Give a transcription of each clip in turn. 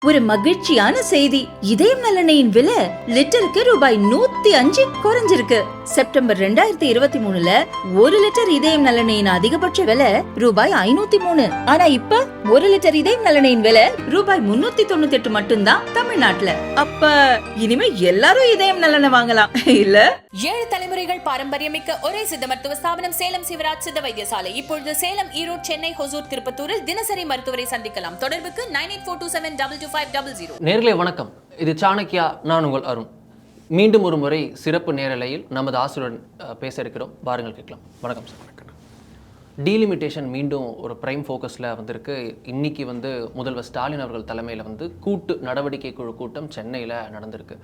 ஒரு மகிழ்ச்சியான செய்தி. இதயம் நல்லெண்ணெயின் விலை லிட்டருக்கு ரூபாய் 105 குறைஞ்சிருக்கு. செப்டம்பர் 2023ல 1 லிட்டர் இதயம் நல்லெண்ணெயின் அதிகபட்ச விலை ரூபாய் 503. ஆனா இப்ப 1 லிட்டர் இதயம் நல்லெண்ணெயின் விலை ரூபாய் 398 மட்டும்தான் தமிழ்நாட்டுல. அப்ப இனிமே எல்லாரும் இதயம் நல்லெண்ணெய் வாங்கலாம் இல்ல? 7 தலைமுறைகள் பாரம்பரியமிக்க ஒரே சித்த மருத்துவ ஸ்தாபனம் சேலம் சிவராஜ் சித்த வைத்தியசாலை. இப்பொழுது சேலம், ஈரோடு, சென்னை, ஹொசூர், திருப்பத்தூரில் தினசரி மருத்துவரை சந்திக்கலாம். தொடர்புக்கு 9842722500. நேர்களே வணக்கம். இது சாணக்கியா. நான் உங்கள் அருண். மீண்டும் ஒரு முறை சிறப்பு நேரலையில் நமது ஆசிரியருடன் பேச இருக்கிறோம். பாருங்கள், கேட்கலாம். வணக்கம் சார். டீலிமிட்டேஷன் மீண்டும் ஒரு பிரைம் ஃபோக்கஸில் வந்திருக்கு. இன்னைக்கு முதல்வர் ஸ்டாலின் அவர்கள் தலைமையில் கூட்டு நடவடிக்கை குழு கூட்டம் சென்னையில் நடந்திருக்கு.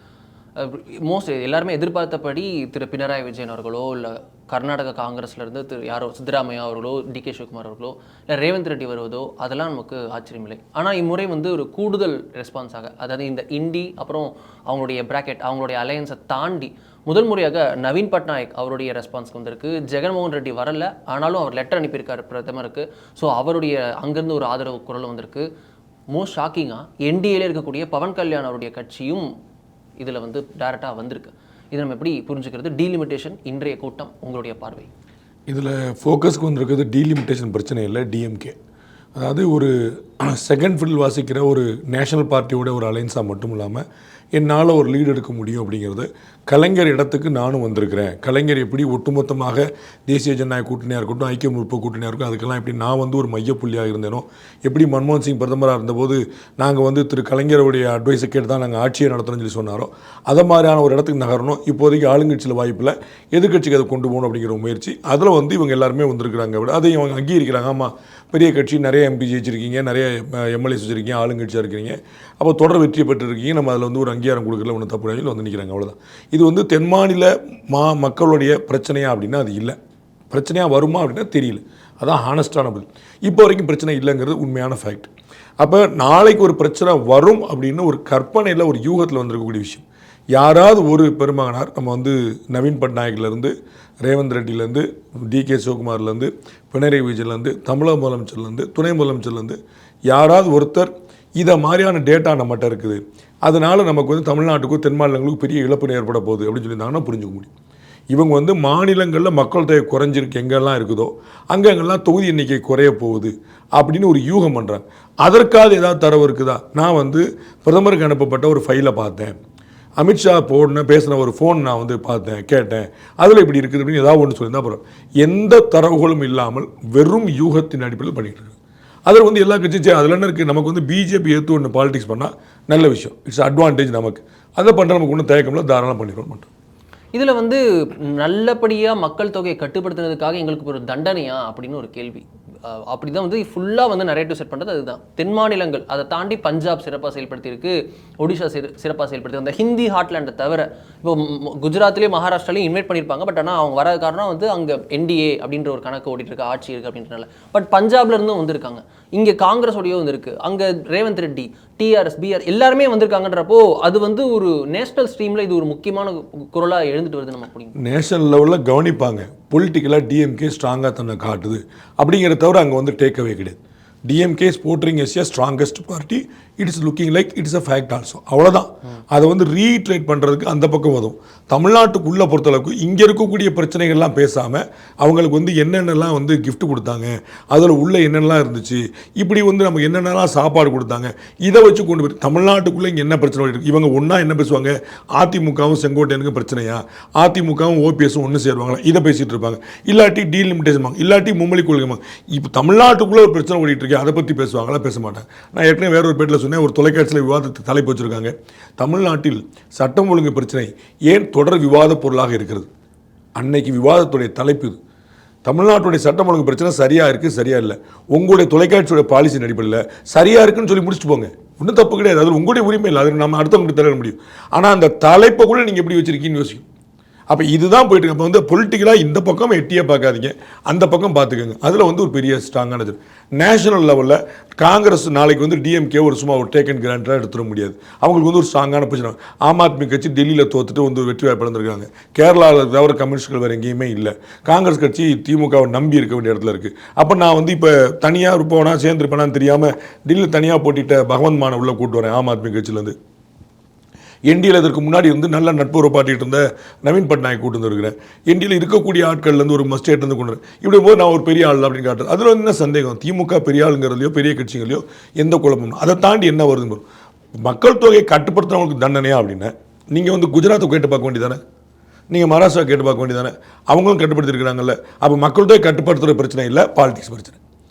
எல்லாருமே எதிர்பார்த்தபடி திரு பினராயி விஜயன் அவர்களோ இல்லை கர்நாடக காங்கிரஸ்லேருந்து யாரோ சித்தராமையா அவர்களோ டிகே சிவகுமார் அவர்களோ இல்லை ரேவந்த் ரெட்டி வருவதோ அதெல்லாம் நமக்கு ஆச்சரியமில்லை. ஆனால் இம்முறை ஒரு கூடுதல் ரெஸ்பான்ஸாக, அதாவது இந்த இண்டி அப்புறம் அவங்களுடைய பிராக்கெட் அவங்களுடைய அலையன்ஸை தாண்டி முதல் முறையாக நவீன் பட்நாயக் அவருடைய ரெஸ்பான்ஸ்க்கு வந்திருக்கு. ஜெகன்மோகன் ரெட்டி வரல, ஆனாலும் அவர் லெட்டர் அனுப்பியிருக்காரு பிரதமருக்கு. ஸோ அவருடைய அங்கேருந்து ஒரு ஆதரவு குரல் வந்திருக்கு. மோஸ்ட் ஷாக்கிங்காக என்டிஏல இருக்கக்கூடிய பவன் கல்யாண் அவருடைய கட்சியும் இதில் டைரெக்டாக வந்திருக்கு. இதை நம்ம எப்படி புரிஞ்சுக்கிறது? டீலிமிட்டேஷன் இன்றைய கூட்டம் உங்களுடைய பார்வை? இதில் ஃபோக்கஸ்க்கு வந்திருக்கிறது டீலிமிட்டேஷன் பிரச்சனை இல்லை, டிஎம்கே. அதாவது ஒரு செகண்ட் ஃபீல்ட் வாசிக்கிற ஒரு நேஷனல் பார்ட்டியோட ஒரு அலைன்ஸாக மட்டும் இல்லாமல் என்னால் ஒரு லீடு எடுக்க முடியும் அப்படிங்கிறது. கலைஞர் இடத்துக்கு நானும் வந்திருக்கிறேன். கலைஞர் எப்படி ஒட்டுமொத்தமாக தேசிய ஜனநாயக கூட்டணியாக இருக்கட்டும், ஐக்கிய முற்போக்கு கூட்டணியாக இருக்கும், அதுக்கெல்லாம் எப்படி நான் ஒரு மையப்புள்ளியாக இருந்தேனோ, எப்படி மன்மோகன் சிங் பிரதமராக இருந்தபோது நாங்கள் திரு கலைஞருடைய அட்வைஸை கேட்டு தான் நாங்கள் ஆட்சியை நடத்தணும்னு சொல்லி சொன்னாரோ, அதை மாதிரியான ஒரு இடத்துக்கு நகரணும். இப்போதைக்கு ஆளுங்கட்சியில் வாய்ப்பில் எதிர்கட்சிக்கு அதை கொண்டு போகணும் அப்படிங்கிற முயற்சி. அதில் இவங்க எல்லாருமே வந்திருக்கிறாங்க. விட அதை இவங்க அங்கீகரிக்கிறாங்க. ஆமாம், பெரிய கட்சி, நிறைய எம்பி ஜெயிச்சிருக்கீங்க, நிறைய எம்எல்ஏ வச்சுருக்கீங்க, ஆளுங்கட்சியாக இருக்கிறீங்க, அப்போ தொடர் வெற்றி பெற்றுருக்கீங்க, நம்ம அதில் ஒரு அங்கீகாரம் கொடுக்கல, ஒன்று தப்பு நிற்கிறாங்க. அவ்வளோதான். இது தென் மாநில மக்களுடைய பிரச்சனையா அப்படின்னா அது இல்லை. பிரச்சனையாக வருமா அப்படின்னா தெரியல. அதான் ஹானஸ்டான பதில். இப்போ வரைக்கும் பிரச்சனை இல்லைங்கிறது உண்மையான ஃபேக்ட். அப்போ நாளைக்கு ஒரு பிரச்சனை வரும் அப்படின்னு ஒரு கற்பனையில் ஒரு யூகத்தில் வந்திருக்கக்கூடிய விஷயம். யாராவது ஒரு பெருமகனார், நம்ம நவீன் பட்நாயக்லேருந்து ரேவந்த் ரெட்டிலேருந்து டிகே சிவகுமார்லேருந்து பினராயி விஜயன்லேருந்து தமிழக முதலமைச்சர்லேருந்து துணை முதலமைச்சர்லேருந்து யாராவது ஒருத்தர் இதை மாதிரியான டேட்டா நம்மகிட்ட இருக்குது, அதனால் நமக்கு தமிழ்நாட்டுக்கும் தென் மாநிலங்களுக்கும் பெரிய இழப்பு ஏற்பட போகுது அப்படின்னு சொல்லியிருந்தாங்கன்னா புரிஞ்சுக்க முடியும். இவங்க மாநிலங்களில் மக்கள் தொகை குறைஞ்சிருக்கு எங்கெல்லாம் இருக்குதோ அங்கெங்கெல்லாம் தொகுதி எண்ணிக்கை குறைய போகுது அப்படின்னு ஒரு யூகம் பண்ணுறாங்க. அதற்காக ஏதாவது தரவு இருக்குதா? நான் பிரதமருக்கு அனுப்பப்பட்ட ஒரு ஃபைலை பார்த்தேன், அமித்ஷா பேசின ஒரு ஃபோன் நான் பார்த்தேன், கேட்டேன், அதில் இப்படி இருக்குது அப்படின்னு ஏதாவது ஒன்று சொல்லியிருந்தா அப்புறம் எந்த தரவுகளும் இல்லாமல் வெறும் யூகத்தின் அடிப்படையில் பண்ணிகிட்டு இருக்கு. அதில் எல்லா கட்சியும் அதில் என்ன இருக்குது, நமக்கு பிஜேபி ஏற்று ஒன்று பாலிடிக்ஸ் பண்ணால் நல்ல விஷயம், இட்ஸ் அட்வான்டேஜ் நமக்கு, அதை பண்ணுற நமக்கு ஒன்றும் தயக்கம்ல, தாராளம் பண்ணிடுவோம் மட்டும். இதில் நல்லபடியாக மக்கள் தொகையை கட்டுப்படுத்துனதுக்காக எங்களுக்கு ஒரு தண்டனையா அப்படின்னு ஒரு கேள்வி. அப்படி தான் ஃபுல்லாக நரேட்டிவ் செட் பண்ணுறது அதுதான். தென் மாநிலங்கள் அதை தாண்டி பஞ்சாப் சிறப்பாக செயல்படுத்தியிருக்கு, ஒடிஷா சிறப்பாக செயல்படுத்தி, அந்த ஹிந்தி ஹாட்லேண்டை தவிர இப்போ குஜராத்லேயும் மகாராஷ்டிராலையும் இன்வைட் பண்ணியிருப்பாங்க. பட் ஆனால் அவங்க வராத காரணம் அங்கே என்டிஏ அப்படின்ற ஒரு கணக்கு ஓடிட்டு இருக்கு, ஆட்சி இருக்குது அப்படின்றனால. பட் பஞ்சாப்ல இருந்தும் வந்திருக்காங்க, இங்கே காங்கிரஸோடையோ இருக்குது, அங்கே ரேவந்த் ரெட்டி, டிஆர்எஸ், பிஆர் எல்லாருமே வந்திருக்காங்கன்றப்போ அது ஒரு நேஷனல் ஸ்ட்ரீமில் இது ஒரு முக்கியமான குரலாக எழுந்துட்டு வருது. நம்ம அப்படி நேஷனல் லெவலில் கவனிப்பாங்க. பொலிட்டிக்கலாக டிஎம்கே ஸ்ட்ராங்காக தன்னை காட்டுது அப்படிங்கிறத தவிர அங்கே டேக்அவே கிடையாது. DMK is portraying as a strongest party, it is looking like it is a fact also. அவ்வளோதான். அதை ரீட்ரேட் பண்ணுறதுக்கு அந்த பக்கம் வரும். தமிழ்நாட்டுக்குள்ளே பொறுத்தளவுக்கு இங்கே இருக்கக்கூடிய பிரச்சனைகள்லாம் பேசாமல் அவங்களுக்கு என்னென்னலாம் கிஃப்ட் கொடுத்தாங்க, அதில் உள்ள என்னென்னலாம் இருந்துச்சு, இப்படி நமக்கு என்னென்னலாம் சாப்பாடு கொடுத்தாங்க, இதை வச்சு கொண்டு போய் தமிழ்நாட்டுக்குள்ளே இங்கே என்ன பிரச்சனை இருக்குது. இவங்க ஒன்றா என்ன பேசுவாங்க, அதிமுகவும் செங்கோட்டையனுக்கு பிரச்சனையா, அதிமுகவும் ஓபிஎஸும் ஒன்று சேருவாங்களா, இதை பேசிகிட்டு இருப்பாங்க. இல்லாட்டி டீலிமிட்டேஷன், இல்லாட்டி மும்மொழி கொள்கை. இப்போ தமிழ்நாட்டுக்குள்ளே ஒரு பிரச்சனை ஓடிட்டு இருக்கு, அதை பற்றி பேசுவாங்களா? பேச மாட்டாங்க. நான் ஏற்கனவே வேற ஒரு பேட்டில் சொன்னேன், ஒரு தொலைக்காட்சியில் விவாதத்துக்கு தலைப்பு வச்சுருக்காங்க, தமிழ்நாட்டில் சட்டம் ஒழுங்கு பிரச்சனை ஏன் தொடர் விவாத பொருளாக இருக்கிறது. அன்னைக்கு விவாதத்துடைய தலைப்பு இது. தமிழ்நாட்டுடைய சட்டம் ஒழுங்கு பிரச்சனை சரியாக இருக்குது, சரியா இல்லை, உங்களுடைய தொலைக்காட்சியோட பாலிசியின் அடிப்படையில் சரியாக இருக்குன்னு சொல்லி முடிச்சுட்டு போங்க, ஒன்றும் தப்பு கிடையாது, அது உங்களுடைய உரிமை இல்லை, அது நம்ம அடுத்தவங்களுக்கு தர முடியும். ஆனால் அந்த தலைப்பை கூட நீங்கள் எப்படி வச்சுருக்கீங்கன்னு யோசிக்கும். அப்போ இதுதான் போயிட்டு இருக்கு. அப்போ வந்து பொலிட்டிக்கலாக இந்த பக்கம் எட்டியே பார்க்காதீங்க, அந்த பக்கம் பார்த்துக்கோங்க. அதில் வந்து ஒரு பெரிய ஸ்ட்ராங்கானது நேஷனல் லெவலில் காங்கிரஸ் நாளைக்கு வந்து டிஎம்கே ஒரு சும்மா ஒரு டேக்கன் கிராண்டாக எடுத்துட முடியாது. அவங்களுக்கு வந்து ஒரு ஸ்ட்ராங்கான பொசிஷன். ஆம் ஆத்மி கட்சி டெல்லியில் தோத்துட்டு வந்து வெற்றி வாய்ப்பு இழந்திருக்காங்க. கேரளாவில் தவிர கம்யூனிஸ்ட்கள் வேறு எங்கேயுமே இல்லை. காங்கிரஸ் கட்சி திமுகவை நம்பி இருக்க வேண்டிய இடத்துல இருக்குது. அப்போ நான் வந்து இப்போ தனியாக இருப்போனா சேர்ந்துருப்பேனான்னு தெரியாமல் டெல்லியில் தனியாக போட்டிட்ட பகவந்த் மானை உள்ளே கூட்டு வரேன் ஆம் ஆத்மி கட்சியிலேருந்து. என்டியில் இதற்கு முன்னாடி வந்து நல்ல நட்புறவு பாட்டிட்டு இருந்த நவீன் பட்நாயக் கூட்டு வந்துருக்கிறேன். என்டியில் இருக்கக்கூடிய ஆட்கள்லேருந்து ஒரு ஸ்டேட்லேருந்து கொண்டு வரேன். இப்படி போது நான் ஒரு பெரிய ஆள் அப்படின்னு காட்டுறேன். அதில் வந்து என்ன சந்தேகம், திமுக பெரிய ஆளுங்கிறதுலையோ பெரிய கட்சிகளையோ எந்த குழப்பமும். அதை தாண்டி என்ன வருது, மக்கள் தொகையை கட்டுப்படுத்துறவங்களுக்கு தண்டனையா அப்படின்னு நீங்கள் வந்து குஜராத்தை கேட்டு பார்க்க வேண்டியதானே, நீங்கள் மகாராஷ்டிரா கேட்டு பார்க்க வேண்டியதானே, அவங்களும் கட்டுப்படுத்திருக்கிறாங்கல்ல. அப்போ மக்கள் தொகை கட்டுப்படுத்துகிற பிரச்சனை இல்லை, பாலிடிக்ஸ் பிரச்சனை.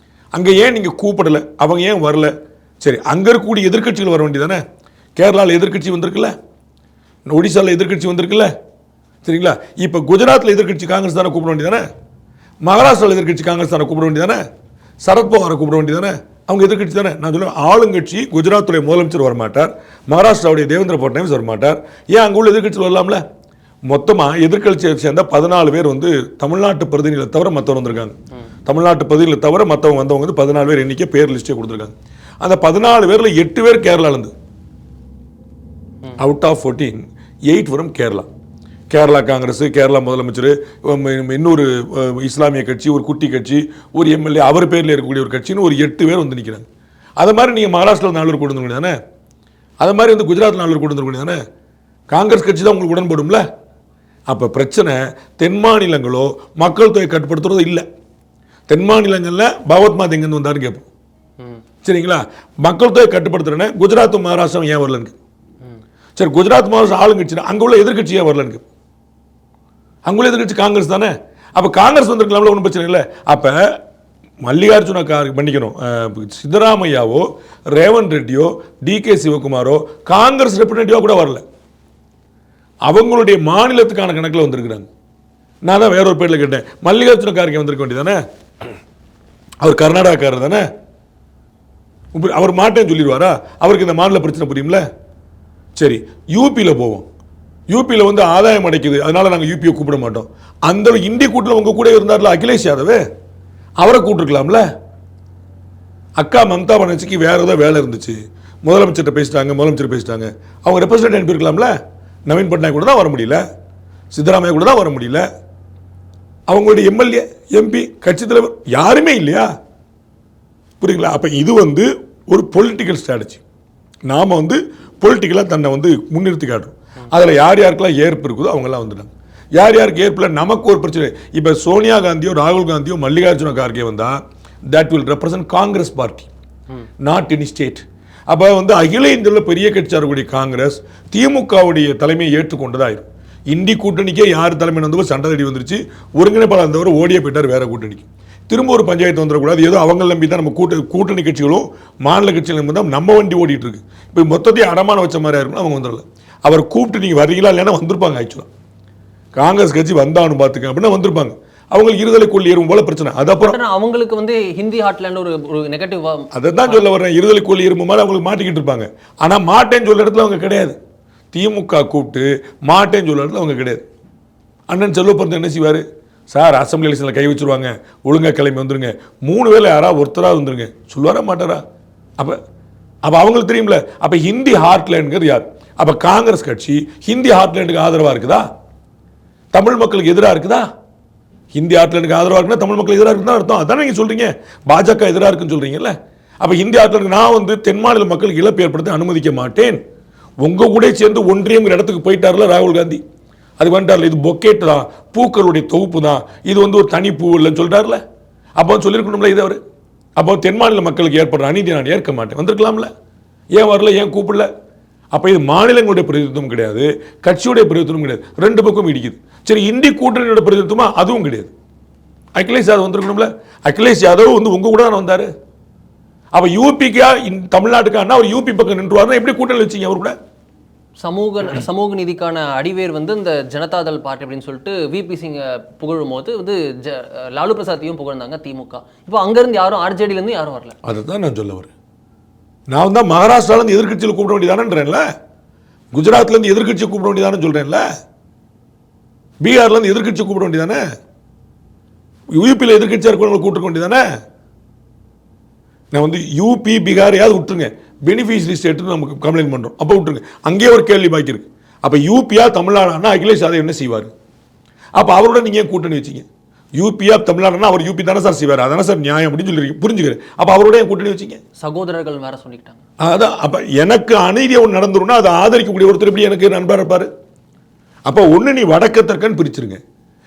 அங்கே ஏன் நீங்கள் கூப்பிடலை, அவங்க ஏன் வரல? சரி, அங்கே இருக்கக்கூடிய எதிர்க்கட்சிகள் வர வேண்டியதானே. கேரளாவில் எதிர்க்கட்சி வந்திருக்குல்ல, ஒடிசாவில் எதிர்க்கட்சி வந்திருக்குல்ல, சரிங்களா. இப்போ குஜராத்தில் எதிர்க்கட்சி காங்கிரஸ் தானே கூப்பிட வேண்டியதானே, மகாராஷ்டிராவில் எதிர்க்கட்சி காங்கிரஸ் தானே கூப்பிட வேண்டியதானே, சரத்பவாரை கூப்பிட வேண்டியதானே, அவங்க எதிர்க்கட்சி தானே. நான் சொல்லுவேன், ஆளுங்கட்சி குஜராத்துடைய முதலமைச்சர் வரமாட்டார், மகாராஷ்டிராவுடைய தேவேந்திர பட்னாவிஸ் வரமாட்டார். ஏன் அங்கே உள்ள எதிர்க்கட்சியில் வரலாம்ல? மொத்தமாக எதிர்க்கட்சியை சேர்ந்த 14 பேர் வந்து தமிழ்நாட்டு பிரதிநிதிகளை தவிர மற்றவங்க வந்திருக்காங்க. தமிழ்நாட்டு பிரதிநிதிகளை தவிர மற்றவங்க வந்தவங்க வந்து 14 பேர் எண்ணிக்கை பேர் லிஸ்ட்டே கொடுத்துருக்காங்க. அந்த 14 பேரில் 8 பேர் கேரளாலேருந்து, அவுட் ஆஃப் 14 8 வரும் கேரளா. கேரளா காங்கிரஸ், கேரளா முதலமைச்சர், இன்னொரு இஸ்லாமிய கட்சி, ஒரு குட்டி கட்சி, ஒரு எம்எல்ஏ அவர் பேரில் இருக்கக்கூடிய ஒரு கட்சின்னு ஒரு 8 பேர் வந்து நிற்கிறாங்க. அது மாதிரி நீங்கள் மகாராஷ்டிராவில் 4 பேர் கொண்டு வந்து தானே, அது மாதிரி வந்து குஜராத்தில் 4 பேர் கொண்டு வந்து தானே. காங்கிரஸ் கட்சி தான் உங்களுக்கு உடன்படும்ல. அப்போ பிரச்சனை தென் மாநிலங்களோ மக்கள் தொகை கட்டுப்படுத்துறதோ இல்லை. தென் மாநிலங்களில் பகவத் மாத் எங்கேருந்து வந்தாருன்னு கேட்போம், சரிங்களா. மக்கள் தொகை கட்டுப்படுத்துறேன்னு குஜராத்தும் மகாராஷ்டிராவும் ஏன் வரலன்னு. சரி, குஜராத் மகாராஷ்டிரா ஆளுங்கட்சி, அங்கே உள்ள எதிர்கட்சி ஏன் வரலன்னு. அங்கே உள்ள எதிர்கட்சி காங்கிரஸ் தானே. அப்போ காங்கிரஸ் வந்திருக்கலாம்ல, ஒன்றும் பிரச்சனை இல்லை. அப்போ மல்லிகார்ஜுன மன்னிக்கணும், சித்தராமையாவோ ரேவந்த் ரெட்டியோ டிகே சிவகுமாரோ காங்கிரஸ் ரெப்ரஸன்டேட்டிவாக கூட வரல, அவங்களுடைய மாநிலத்துக்கான கணக்கில் வந்திருக்கிறாங்க. நான் தான் வேற ஒரு பேரில் கேட்டேன், மல்லிகார்ஜுன கார்கே வந்திருக்க வேண்டியதானே, அவர் கர்நாடகாக்காரர் தானே, அவர் மாட்டேன்னு சொல்லிடுவாரா? அவருக்கு இந்த மாநில பிரச்சனை புரியும்ல. சரி, யூபியில் போவோம். யூபியில் வந்து ஆதாயம் அடைக்குது, அதனால நாங்கள் யூபியை கூப்பிட மாட்டோம். அந்த இந்திய கூட்டில் உங்கள் கூட இருந்தார்ல அகிலேஷ் யாதவ், அவரை கூப்பிட்டுருக்கலாம்ல. அக்கா மம்தா பானர்ஜிக்கு வேற ஏதோ வேலை இருந்துச்சு, முதலமைச்சர்கிட்ட பேசிட்டாங்க, முதலமைச்சர் பேசிட்டாங்க, அவங்க ரெப்ரஸன்டேட்டிவ் அனுப்பியிருக்கலாம்ல. நவீன் பட்நாயக் கூட தான் வர முடியல, சித்தராமையா கூட தான் வர முடியல, அவங்களுடைய எம்எல்ஏ எம்பி கட்சி தலைவர் யாருமே இல்லையா? புரியுங்களா? அப்போ இது வந்து ஒரு பொலிட்டிக்கல் ஸ்ட்ராட்டஜி. நாம் வந்து பொலிட்டிக்கலாக தன்னை வந்து முன்னிறுத்தி காட்டுறோம். அதில் யார் யாருக்கெல்லாம் ஏற்பு இருக்குதோ அவங்கெல்லாம் வந்துட்டாங்க. யார் யாருக்கு ஏற்பில் நமக்கு ஒரு பிரச்சனை. இப்போ சோனியா காந்தியோ ராகுல் காந்தியோ மல்லிகார்ஜுன கார்கே வந்தால் that will represent Congress party, not any state. அப்போ வந்து அகில இந்தியாவில் பெரிய கட்சியாக இருக்கக்கூடிய காங்கிரஸ் திமுகவுடைய தலைமையை ஏற்றுக்கொண்டதாயிரும். இந்தி கூட்டணிக்கே யார் தலைமை வந்து சண்டை தடி வந்துருச்சு, ஒருங்கிணைப்பாளர் இருந்தவர் ஓடியே போயிட்டார் வேற கூட்டணிக்கு. திரும்ப ஒரு பஞ்சாயத்து வந்துடக்கூடாது, ஏதோ அவங்க நம்பி தான் நம்ம கூட்டணி கட்சிகளும் மாநில கட்சிகள் நம்பி தான் நம்ம வண்டி ஓடிட்டு இருக்கு. இப்போ மொத்தத்தையும் அடமான வச்ச மாதிரி இருக்கும். அவங்க வந்துடல, அவர் கூப்பிட்டு நீங்கள் வரீங்களா இல்லைன்னா வந்திருப்பாங்க. ஆக்சுவலாக காங்கிரஸ் கட்சி வந்தான்னு பார்த்துக்க அப்படின்னா வந்திருப்பாங்க. அவங்களுக்கு இருதலை கொள்ளி ஏறும் போல பிரச்சனை. அது அப்புறம் அவங்களுக்கு வந்து ஹிந்தி ஹாட்லேண்ட் ஒரு நெகட்டிவ், அதை தான் சொல்ல வர்றேன். இருதலை கொள்ளி எறும்பு மாதிரி அவங்களுக்கு மாட்டிக்கிட்டு இருப்பாங்க. ஆனால் மாட்டேன்னு சொல்ல இடத்துல அவங்க கிடையாது. திமுக கூப்பிட்டு மாட்டேன்னு சொல்ல இடத்துல அவங்க கிடையாது. அண்ணன் செல்வப்பன் என்ன செய்வார், சார் அசம்பிளி எலெக்ஷனில் கை வச்சுருவாங்க, ஒழுங்காக கிளம்பி வந்துருங்க, 3 வேளை யாராவது ஒருத்தராக வந்துருங்க சொல்லுவாரா மாட்டாரா? அப்போ அவங்களுக்கு தெரியும்ல. அப்போ ஹிந்தி ஹார்ட்லேண்டுங்கிறது யார்? அப்போ காங்கிரஸ் கட்சி ஹிந்தி ஹார்ட்லேண்டுக்கு ஆதரவாக இருக்குதா, தமிழ் மக்களுக்கு எதிராக இருக்குதா? ஹிந்தி ஹார்ட்லேண்டுக்கு ஆதரவாக இருக்குன்னா தமிழ் மக்களுக்கு எதிராக இருக்குன்னு அர்த்தம். அதானே நீங்கள் சொல்கிறீங்க, பாஜக எதிராக இருக்குன்னு சொல்கிறீங்கல்ல. அப்போ ஹிந்தி ஹார்ட்லேண்டுக்கு நான் வந்து தென் மாநில மக்களுக்கு இழப்பு ஏற்படுத்த அனுமதிக்க மாட்டேன். உங்கள் கூட சேர்ந்து ஒன்றியங்கிற இடத்துக்கு போயிட்டார்ல ராகுல் காந்தி, அது வந்துட்டார்ல, இது பொக்கேட்டு தான், பூக்களுடைய தொகுப்பு தான், இது வந்து ஒரு தனி பூ இல்லைன்னு சொல்லிட்டார்ல. அப்போ சொல்லியிருக்கணும்ல இது அவர். அப்போ தென் மாநில மக்களுக்கு ஏற்படுற அநீதி நான் ஏற்க மாட்டேன், வந்திருக்கலாம்ல. ஏன் வரல, ஏன் கூப்பிடல? அப்போ இது மாநிலங்களுடைய பிரதிநிதித்துவம் கிடையாது, கட்சியுடைய பிரதிநிதித்துவம் கிடையாது, ரெண்டு பக்கம் இடிக்குது. சரி, இந்தி கூட்டணியோட பிரதிநிதித்துவமா அதுவும் கிடையாது. அகிலேஷ் யாதவ் வந்திருக்கணும்ல. அகிலேஷ் யாதவ் வந்து உங்க கூட தானே வந்தார். அப்போ யூபிக்கா தமிழ்நாட்டுக்கான அவர் யூபி பக்கம் நின்றுவார்னா எப்படி கூட்டணி வச்சிங்க அவர் கூட? சமூக நீதிக்கான அடிவேர் வந்து இந்த ஜனதாதள் பார்ட்டி அப்படின்னு சொல்லிட்டு விபி சிங் புகழும் போது வந்து லாலு பிரசாத்தையும் புகழ்ந்தாங்க திமுக. இப்போ அங்கேருந்து யாரும் ஆர்ஜேடியிலேருந்து யாரும் வரல. அதுதான் நான் சொல்ல வரேன். நான் தான் மகாராஷ்டிராலேருந்து எதிர்கட்சியில் கூப்பிட வேண்டியதானேன்றேன்ல, குஜராத்லேருந்து எதிர்கட்சியை கூப்பிட வேண்டியதானு சொல்கிறேன்ல. பீகார்லேருந்து எதிர்க்கட்சி கூப்பிட வேண்டியதானே, யூபியில் எதிர்க்கட்சியாக இருக்கிறவங்களை கூப்பிட வேண்டியதானே. நான் வந்து யூபி பீகாரையாவது விட்டுருங்க, பெனிஃபிஷரி ஸ்டேட்டுன்னு நமக்கு கம்ப்ளைண்ட் பண்ணுறோம், அப்போ விட்டுருங்க. அங்கேயே ஒரு கேள்வி பாக்கி இருக்கு. அப்போ யூபியா தமிழ்நாடுனா அகிலேஷ் யாதவ் என்ன செய்வார்? அப்போ அவரோட நீங்கள் ஏன் கூட்டணி வச்சிங்க? யூபியா தமிழ்நாடுனா அவர் யூபி தானே சார் செய்வார், அதானே சார் நியாயம் அப்படின்னு சொல்லி புரிஞ்சுக்கிறேன். அப்போ அவரோட ஏன் கூட்டணி வச்சிங்க? சகோதரர்கள் வேற சொல்லிக்கிட்டாங்க. அதான் அப்போ எனக்கு அநீதியை ஒன்று நடந்துருன்னா அதை ஆதரிக்கக்கூடிய ஒருத்தர் எப்படி எனக்கு நண்பர் இருப்பார்? அப்போ ஒன்று நீ வடக்கு தெற்கன்னு பிரிச்சிருங்க,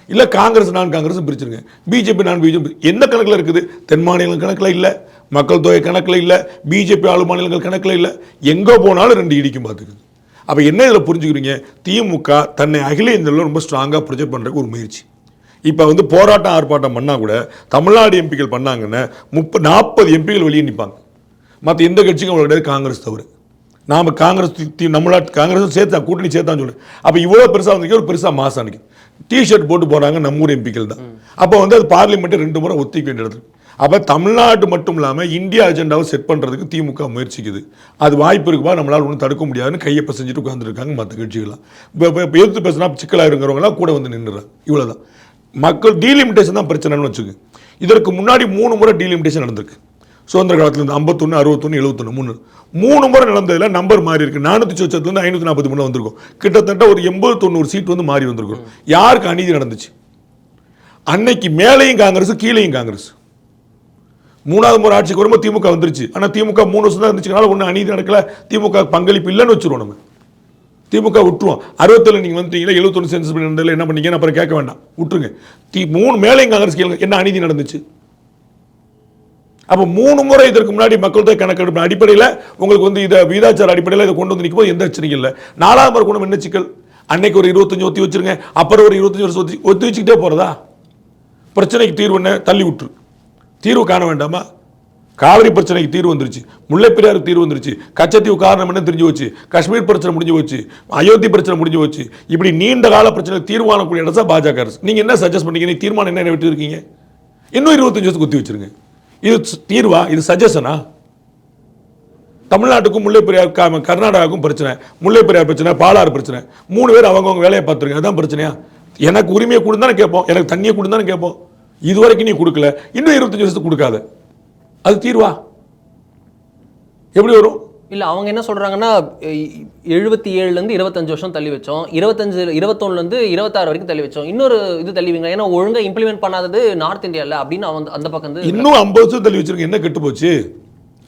இல்லை காங்கிரஸ் நான் காங்கிரஸ் பிரிச்சிருங்க, பிஜேபி நான் பிஜேபி. எந்த கணக்கில் இருக்குது? தென் மாநிலங்கள் கணக்கில் இல்லை, மக்கள் தொகை கணக்கில் இல்லை, பிஜேபி ஆளு மாநிலங்கள் கணக்கில் இல்லை. எங்கே போனாலும் 2 இடிக்கும் பார்த்துக்குது. அப்போ என்ன இதில் புரிஞ்சுக்கிறீங்க? திமுக தன்னை அகில இந்தியாவில் ரொம்ப ஸ்ட்ராங்காக ப்ரொஜெக்ட் பண்ணுறதுக்கு ஒரு முயற்சி. இப்போ வந்து போராட்டம் ஆர்ப்பாட்டம் பண்ணால் கூட தமிழ்நாடு எம்பிக்கள் பண்ணாங்கன்னா 30-40 எம்பிகள் வெளியே நிற்பாங்க. மற்ற எந்த கட்சிக்கும் அவ்வளோ கிடையாது, காங்கிரஸ் தவிர. நாம் காங்கிரஸ் நம்மளாட்டு காங்கிரஸும் சேர்த்தா கூட்டணி சேர்த்தான்னு சொல்லுவேன். அப்போ இவ்வளோ பெருசாக வந்து ஒரு பெருசாக மாசம் அன்றைக்கி டிஷர்ட் போட்டு போகிறாங்க நம்ம ஊர் எம்பிக்கள் தான். அப்போ வந்து அது பார்லிமெண்ட்டு 2 முறை ஒத்திக்க வேண்டியது. அப்போ தமிழ்நாடு மட்டும் இல்லாமல் இந்தியா அஜெண்டாவை செட் பண்ணுறதுக்கு திமுக முயற்சிக்குது. அது வாய்ப்பு இருக்குப்பா, நம்மளால் ஒன்றும் தடுக்க முடியாதுன்னு கையப்ப செஞ்சுட்டு உட்காந்துருக்காங்க மற்ற கட்சிகள்லாம். இப்போ எதிர்த்து பேசினா சிக்கலாக இருக்கிறவங்களாம் கூட வந்து நின்றுறாங்க. இவ்வளோதான். மக்கள் டீலிமிட்டேஷன் தான் பிரச்சனைன்னு வச்சுக்கு. இதற்கு முன்னாடி 3 முறை டீலிமிட்டேஷன் நடந்திருக்கு. சுதந்திர காலத்துலேருந்து 51, 61, 71 3 முறை நடந்ததில் நம்பர் மாறி இருக்கு. 400 543 வந்திருக்கும். கிட்டத்தட்ட ஒரு 80-90 சீட் வந்து மாறி வந்திருக்கும். யாருக்கு அநீதி நடந்துச்சு? அன்னைக்கு மேலையும் காங்கிரஸ், கீழையும் காங்கிரஸ். 3வது முறை ஆட்சிக்கு வரும்போது திமுக வந்துருச்சு. ஆனால் திமுக 3 வருஷம் தான் இருந்துச்சுனால ஒன்றும் அநீதி நடக்கல, திமுக பங்களிப்பு இல்லைன்னு வச்சுருவோம். நம்ம திமுக விட்டுருவோம். 67 நீங்கள் வந்துட்டீங்களா, 71 சென்சஸ் நடந்ததில் என்ன பண்ணீங்கன்னு அப்புறம் கேட்க வேண்டாம், விட்டுருங்க. 3 மேலையும் காங்கிரஸ் கீழே என்ன அநீதி நடந்துச்சு? அப்போ 3 முறை இதற்கு முன்னாடி மக்கள் தொகை கணக்கெடுப்பு அடிப்படையில் உங்களுக்கு வந்து இதை விகிதாச்சார அடிப்படையில் இதை கொண்டு வந்து நிற்கும் போது எந்த பிரச்சனையும் இல்லை. 4வது முறை கொண்டு என்ன சிக்கல்? அன்னைக்கு ஒரு 25 ஒத்தி வச்சிருங்க, அப்புறம் ஒரு 25 வருஷம் ஒத்தி வச்சுக்கிட்டே போகிறதா? பிரச்சனைக்கு தீர்வு என்ன? தள்ளி விட்டுரு. தீர்வு காண வேண்டாமா? காவிரி பிரச்சனைக்கு தீர்வு வந்துருச்சு, முல்லை பெரியாருக்கு தீர்வு வந்துருச்சு, கச்சத்தீவு காரணம் என்ன தெரிஞ்சு போச்சு, காஷ்மீர் பிரச்சனை முடிஞ்சு போச்சு, அயோத்தி பிரச்சனை முடிஞ்சு போச்சு. இப்படி நீண்ட கால பிரச்சனை தீர்மானக்கூடிய இடத்துல பாஜக அரசு. நீங்கள் என்ன சஜஸ்ட் பண்ணீங்க? நீ தீர்மானம் என்ன விட்டு இருக்கீங்க? இன்னும் 25 வருஷத்துக்கு குத்தி வச்சிருங்க. இது தீர்வா? இது சஜஷனா? தமிழ்நாட்டுக்கும் முல்லை பெரியார் கர்நாடகாவுக்கும் பிரச்சனை, முல்லை பெரியார் பிரச்சனை, பாலாறு பிரச்சனை. 3 பேர் அவங்கவுங்க வேலையை பார்த்துருங்க. அதுதான் பிரச்சனையா? எனக்கு உரிமையை கொடுத்தானே கேட்போம், எனக்கு தண்ணியை கொடுத்தானே கேட்போம். இதுவரைக்கும் நீ கொடுக்கல, இன்னும் 25 வருஷத்துக்கு கொடுக்காத. அது தீர்வா? எப்படி வரும்? இல்லை, அவங்க என்ன சொல்கிறாங்கன்னா 77லேருந்து 25 வருஷம் தள்ளி வச்சோம், 21லேருந்து 26 வரைக்கும் தள்ளி வச்சோம், இன்னொரு இது தள்ளிவிங்க, ஏன்னா ஒழுங்காக இம்ப்ளிமெண்ட் பண்ணாதது நார்த் இந்தியாவில் அப்படின்னு அவங்க அந்த பக்கம் வந்து இன்னும் 50 வருஷம் தள்ளி வச்சிருக்க. என்ன கெட்டு போச்சு?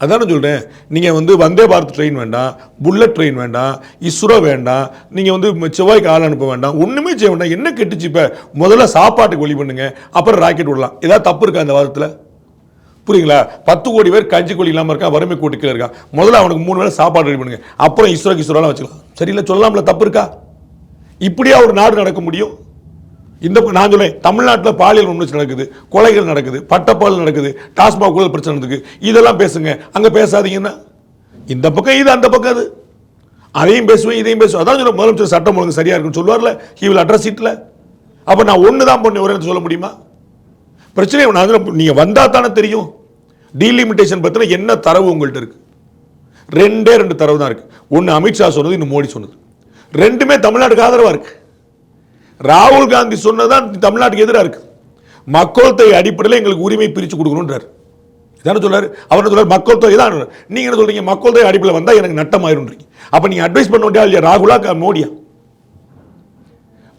அதான சொல்கிறேன். நீங்கள் வந்து வந்தே பாரத் ட்ரெயின் வேண்டாம், புல்லட் ட்ரெயின் வேண்டாம், இஸ்ரோ வேண்டாம், நீங்கள் வந்து செவ்வாய்க்கு ஆள் அனுப்ப வேண்டாம், ஒன்றுமே செய்ய வேண்டாம். என்ன கெட்டுச்சு? இப்போ முதல்ல சாப்பாட்டுக்கு வழி பண்ணுங்க, அப்புறம் ராக்கெட் விடலாம். ஏதாவது தப்பு இருக்கா அந்த வாரத்தில்? புரியுங்களா? 10 கோடி பேர் கஞ்சி கோழி இல்லாமல் இருக்கா, வறுமை கோட்டுக்கு இருக்கா. முதல்ல அவனுக்கு 3 வேளை சாப்பாடு ரெடி பண்ணுங்க, அப்புறம் இஸ்ரோலாம் வச்சுக்கலாம். சரியில்லை சொல்லலாம்ல, தப்பு இருக்கா? இப்படியா ஒரு நாடு நடக்க முடியும்? இந்த நான் சொல்லேன், தமிழ்நாட்டில் பாலியல் உண்மை நடக்குது, கொலைகள் நடக்குது, பட்டப்பால் நடக்குது, டாஸ்மாக் ஊழல் பிரச்சனை நடக்குது. இதெல்லாம் பேசுங்க, அங்கே பேசாதீங்கன்னா இந்த பக்கம் இது, அந்த பக்கம் அது. அதையும் பேசுவேன், இதையும் பேசுவேன். அதான் சொல்ல முதலமைச்சர் சட்டம் ஒழுங்கு சரியா இருக்குன்னு சொல்லுவார்ல, ஹி வில் அட்ரஸ் இட்ல. அப்போ நான் ஒன்று தான் பண்ணி வரேன்னு சொல்ல முடியுமா? பிரச்சனை நீங்கள் வந்தால் தானே தெரியும். டீலிமிட்டேஷன் பற்றின என்ன தரவு உங்கள்கிட்ட இருக்கு? 2 தரவு தான் இருக்கு. ஒன்று அமித்ஷா சொன்னது, இன்னும் மோடி சொன்னது. 2மே தமிழ்நாட்டுக்கு ஆதரவாக இருக்கு. ராகுல் காந்தி சொன்னதான் தமிழ்நாட்டுக்கு எதிராக இருக்கு. மக்கள் தொகை அடிப்படையில் எங்களுக்கு உரிமை பிரித்து கொடுக்கணுன்றார். இதான சொல்றாரு. அவர் சொல்றாரு மக்கள் தொகை தான். நீங்க என்ன சொல்றீங்க? மக்கள் தொகை அடிப்படையில் வந்தால் எனக்கு நட்டம் ஆயிருன்றீங்க. அப்போ நீங்க அட்வைஸ் பண்ண வேண்டியா இல்லையா? ராகுலா மோடியா?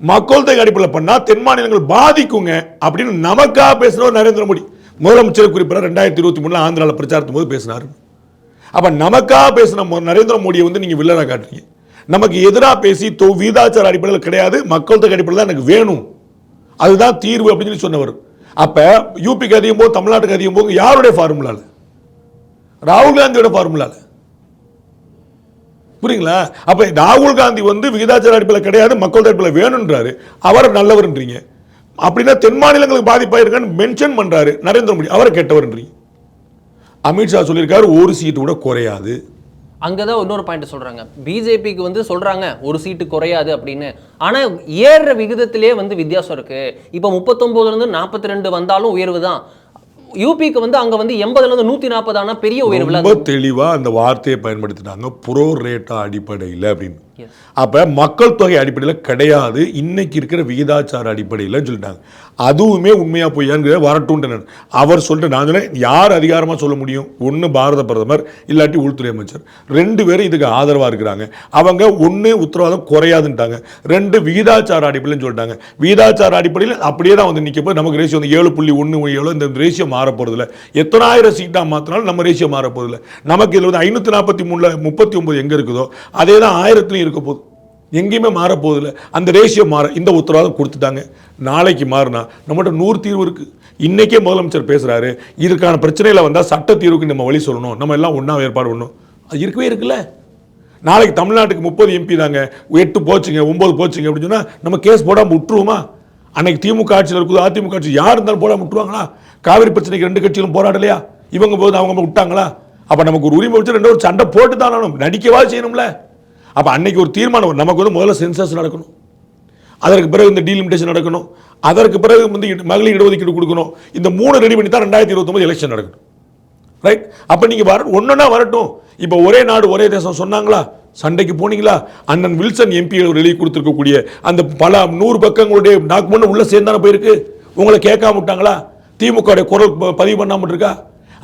மக்கள் தொகை அடிப்படையில் பண்ணா தென் மாநிலங்கள் பாதிக்குங்க அப்படின்னு நமக்காக பேசுறவர் நரேந்திர மோடி. முதலமைச்சர் குறிப்பிட்ட 2023 ஆந்திராவில் பிரச்சாரத்தும் போது பேசினார். அப்ப நமக்காக பேசின நரேந்திர மோடியை வந்து நீங்க வில்லனா காட்டுறீங்க. நமக்கு எதிராக பேசி வீதாச்சார அடிப்படையில் கிடையாது, மக்கள் தொகை அடிப்படையில் தான் எனக்கு வேணும், அதுதான் தீர்வு அப்படின்னு சொல்லி சொன்னவர். அப்ப யூபிக்கு அதிகம் போது, தமிழ்நாட்டுக்கு அதிகம் போது யாருடைய ஃபார்முலால? ராகுல் காந்தியோட ஃபார்முலால. புரியுங்களா? அப்ப ராகுல் காந்தி வந்து விகிதாச்சார அடிப்படையில் கிடையாது, மக்கள் தொகை அடிப்படையில் வேணும்ன்றாரு. அவர் நல்லவர்ன்றீங்க. அப்படின்னா தென் மாநிலங்களுக்கு பாதிப்பாயிருக்கான்னு மென்ஷன் பண்றாரு நரேந்திர மோடி, அவரை கெட்டவர்ன்றீங்க. அமித்ஷா சொல்லியிருக்காரு 1 சீட்டு கூட குறையாது. அங்கதான் இன்னொரு பாயிண்ட் சொல்றாங்க, பிஜேபிக்கு வந்து சொல்றாங்க 1 சீட்டு குறையாது அப்படின்னு. ஆனா ஏறுற விகிதத்திலே வந்து வித்தியாசம் இருக்கு. இப்போ 39ல இருந்து 42 வந்தாலும் உயர்வு தான். யூபிக்கு வந்து அங்க வந்து 80ல இருந்து 140 ஆனா பெரிய உயர்வு. ரொம்ப தெளிவா அந்த வார்த்தையை பயன்படுத்திட்டாங்க, ப்ரோ ரேட்டா அடிப்படையில் அப்படின்னு. அப்போ மக்கள் தொகை அடிப்படையில் கிடையாது, இன்னைக்கு இருக்கிற விகிதாச்சார அடிப்படையில் சொல்லிட்டாங்க. அதுவுமே உண்மையாக பொய்யாங்கிற வரட்டும்ட்டு நான் அவர் சொல்லிட்டு நான் சொன்னேன், யார் அதிகாரமாக சொல்ல முடியும்? ஒன்று பாரத பிரதமர், இல்லாட்டி உள்துறை அமைச்சர். 2 பேரும் இதுக்கு ஆதரவாக இருக்கிறாங்க. அவங்க ஒன்று உத்தரவாதம் குறையாதுன்ட்டாங்க, 2 விகிதாச்சார அடிப்படையில் சொல்லிட்டாங்க. விகிதாச்சார அடிப்படையில் அப்படியே தான் வந்து நிற்க போய் நமக்கு ரேஷியோ வந்து 7.17, இந்த ரேஷியோ மாற போகிறதில்ல. எத்தனாயிரம் சீட்டாக மாற்றினாலும் நம்ம ரேஷியோ மாற போகிறதில்ல. நமக்கு இதில் வந்து 543ல் 39 எங்கே இருக்குதோ அதே தான் 1000லையும் இருக்க போகுது, எங்கேயுமே மாற போதில்லை. அந்த ரேஷியோ மாற இந்த உத்தரவாதம் கொடுத்துட்டாங்க. நாளைக்கு மாறினா நம்மகிட்ட 100 தீர்வு இருக்குது. இன்றைக்கே முதலமைச்சர் பேசுகிறாரு, இதுக்கான பிரச்சனையில் வந்தால் சட்ட தீர்வுக்கு நம்ம வழி சொல்லணும், நம்ம எல்லாம் ஒன்றா ஏற்பாடு பண்ணணும். அது இருக்கவே இருக்குல்ல. நாளைக்கு தமிழ்நாட்டுக்கு 30 MP தாங்க, 8 போச்சுங்க 9 போச்சுங்க அப்படின்னு சொன்னால் நம்ம கேஸ் போடாமல் விட்டுருவோமா? அன்னைக்கு திமுக ஆட்சியில் இருக்குது, அதிமுக ஆட்சி யார் இருந்தாலும் போடாமல் விட்டுருவாங்களா? காவிரி பிரச்சனைக்கு 2 கட்சிகளும் போராடலையா? இவங்க போது அவங்க விட்டாங்களா? அப்போ நமக்கு ஒரு உரிமை வச்சு 2 ஒரு சண்டை போட்டு தான் நடிக்கவா செய்யணும்ல. அப்போ அன்னைக்கு ஒரு தீர்மானம், நமக்கு வந்து முதல்ல சென்சஸ் நடக்கணும், அதற்கு பிறகு இந்த டீலிமிட்டேஷன் நடக்கணும், அதற்கு பிறகு வந்து மகளிர் இடஒதுக்கீடு கொடுக்கணும். இந்த 3 ரெடி பண்ணி தான் 2029 எலெக்ஷன் நடக்கணும். ரைட்? அப்போ நீங்கள் ஒன்றா வரட்டும். இப்போ ஒரே நாடு ஒரே தேசம் சொன்னாங்களா? சண்டைக்கு போனீங்களா? அண்ணன் வில்சன் MP எழுதி கொடுத்துருக்கக்கூடிய அந்த பல 100 பக்கங்களுடைய டாக்குமெண்ட் உள்ள சேர்ந்தானே போயிருக்கு. உங்களை கேட்காம விட்டாங்களா? திமுக குரல் பதிவு பண்ணாமல் இருக்கா?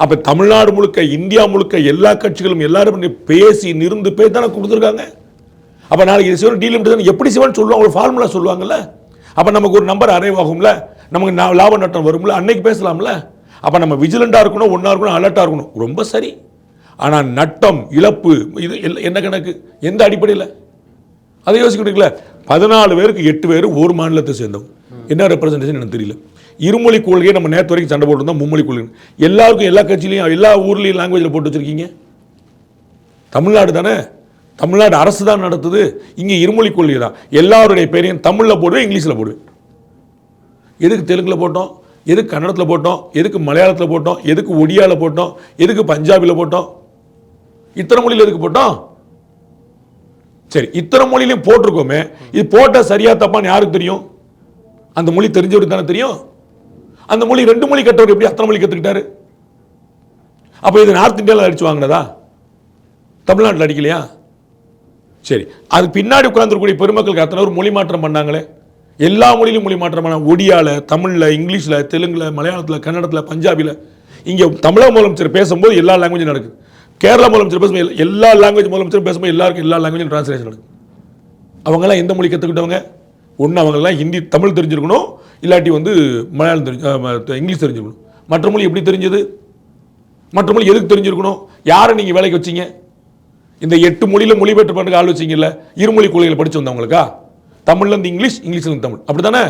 அப்போ தமிழ்நாடு முழுக்க, இந்தியா முழுக்க எல்லா கட்சிகளும் எல்லாரும் பேசி நிருந்து போய் தானே கொடுத்துருக்காங்க. அப்போ நாளைக்கு இது சிவன் டீலிமிட்டேஷன் எப்படி சிவன் சொல்லுவாங்க, ஒரு ஃபார்முலா சொல்லுவாங்கல்ல. அப்போ நமக்கு ஒரு நம்பர் அரைவ் ஆகும்ல, நமக்கு லாப நட்டம் வரும்ல, அன்னைக்கு பேசலாம்ல. அப்போ நம்ம விஜிலண்டாக இருக்கணும், ஒன்றா இருக்கணும், அலர்ட்டாக இருக்கணும், ரொம்ப சரி. ஆனால் நட்டம் இழப்பு இது என்ன கணக்கு, எந்த அடிப்படையில் அதை யோசிக்கிட்டீங்களா? 14 பேருக்கு 8 பேர் ஒரு மாநிலத்தை சேர்ந்தவங்க. என்ன ரெப்ரசன்டேஷன் எனக்கு தெரியல. இருமொழி கொள்கையை நம்ம நேற்று வரைக்கும் சண்டை போட்டுருந்தோம். மும்மொழி கொள்கை எல்லாருக்கும் எல்லா கட்சியிலையும் எல்லா ஊர்லேயும் லாங்குவேஜில் போட்டு வச்சுருக்கீங்க. தமிழ்நாடு தானே, தமிழ்நாடு அரசு தான் நடத்துது. இங்கே இருமொழி கொள்கை தான். எல்லாருடைய பேரையும் தமிழில் போடுவேன், இங்கிலீஷில் போடுவேன். எதுக்கு தெலுங்கில் போட்டோம், எதுக்கு கன்னடத்தில் போட்டோம், எதுக்கு மலையாளத்தில் போட்டோம், எதுக்கு ஒடியாவில் போட்டோம், எதுக்கு பஞ்சாபியில் போட்டோம், இத்தனை மொழியில் எதுக்கு போட்டோம்? சரி, இத்தனை மொழியிலையும் போட்டிருக்கோமே, இது போட்டால் சரியா தப்பான்னு யாருக்கு தெரியும்? அந்த மொழி தெரிஞ்சவருக்கு தானே தெரியும். அந்த மொழி 2 மொழி கற்றவர் எப்படி அத்தனை மொழி கற்றுக்கிட்டாரு? அப்போ இது நார்த் இந்தியாவில் அடிச்சு வாங்கினதா, தமிழ்நாட்டில் அடிக்கலையா? சரி, அது பின்னாடி உட்கார்ந்துருக்கூடிய பெருமக்களுக்கு அத்தனை ஒரு மொழி மாற்றம் பண்ணாங்களே, எல்லா மொழியிலும் மொழி மாற்றம் பண்ணாங்க. ஒடியாவில், தமிழில், இங்கிலீஷில், தெலுங்கில், மலையாளத்தில், கன்னடத்தில், பஞ்சாபியில். இங்கே தமிழக முதலமைச்சர் பேசும்போது எல்லா லாங்குவேஜும் நடக்குது. கேரளா முதலமைச்சர் பேசும்போது எல்லா லாங்குவேஜ் முதலமைச்சரும் பேசும்போது எல்லாருக்கும் எல்லா லாங்குவேஜும் டிரான்ஸ்லேஷன் நடக்குது. அவங்கெல்லாம் எந்த மொழி கற்றுக்கிட்டவங்க? ஒன்று அவங்கெல்லாம் ஹிந்தி தமிழ் தெரிஞ்சிருக்கணும், இல்லாட்டி வந்து மலையாளம் இங்கிலீஷ் தெரிஞ்சிருக்கணும். மற்ற மொழி எப்படி தெரிஞ்சது? மற்ற மொழி எதுக்கு தெரிஞ்சிருக்கணும்? யாரை நீங்கள் வேலைக்கு வச்சிங்க? இந்த 8 மொழியில் மொழிபெயர்ப்பு பண்ணுறதுக்கு ஆள் வச்சிங்கல்ல, இருமொழி கொள்கையில் படித்து வந்தவங்களுக்கா? தமிழ்லேருந்து இங்கிலீஷ், இங்கிலீஷ்லேருந்து தமிழ், அப்படி தானே?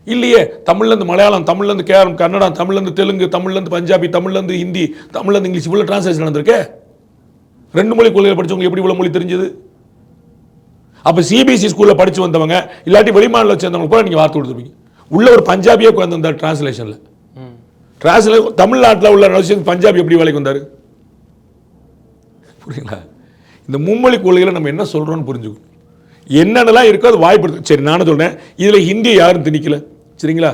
இல்லையே, தமிழ்லேருந்து மலையாளம், தமிழ்லேருந்து கேரளம், கன்னடம், தமிழ்லேருந்து தெலுங்கு, தமிழ்லேருந்து பஞ்சாபி, தமிழ்லேருந்து ஹிந்தி, தமிழ்லேருந்து இங்கிலீஷ், இவ்வளோ டிரான்ஸ்லேஷன் நடந்திருக்கு. 2 மொழி கொள்கையில் படித்தவங்க எப்படி இவ்வளோ மொழி தெரிஞ்சது? அப்போ சிபிஎஸ்சி ஸ்கூலில் படித்து வந்தவங்க, இல்லாட்டி வெளிமாநில சேர்ந்தவங்க கூட நீங்கள் வார்த்தை கொடுத்துருப்பீங்க. உள்ள ஒரு பஞ்சாபியே உட்காந்து வந்தார் டிரான்ஸ்லேஷனில். தமிழ்நாட்டில் உள்ள பஞ்சாபி எப்படி வேலைக்கு வந்தார்? புரியுங்களா? இந்த மும்மொழி கொள்கையில் நம்ம என்ன சொல்கிறோன்னு புரிஞ்சுக்கணும். என்னென்னலாம் இருக்கோ அது வாய்ப்படுத்து. சரி, நானும் சொல்கிறேன், இதில் ஹிந்தியை யாரும் திணிக்கல, சரிங்களா?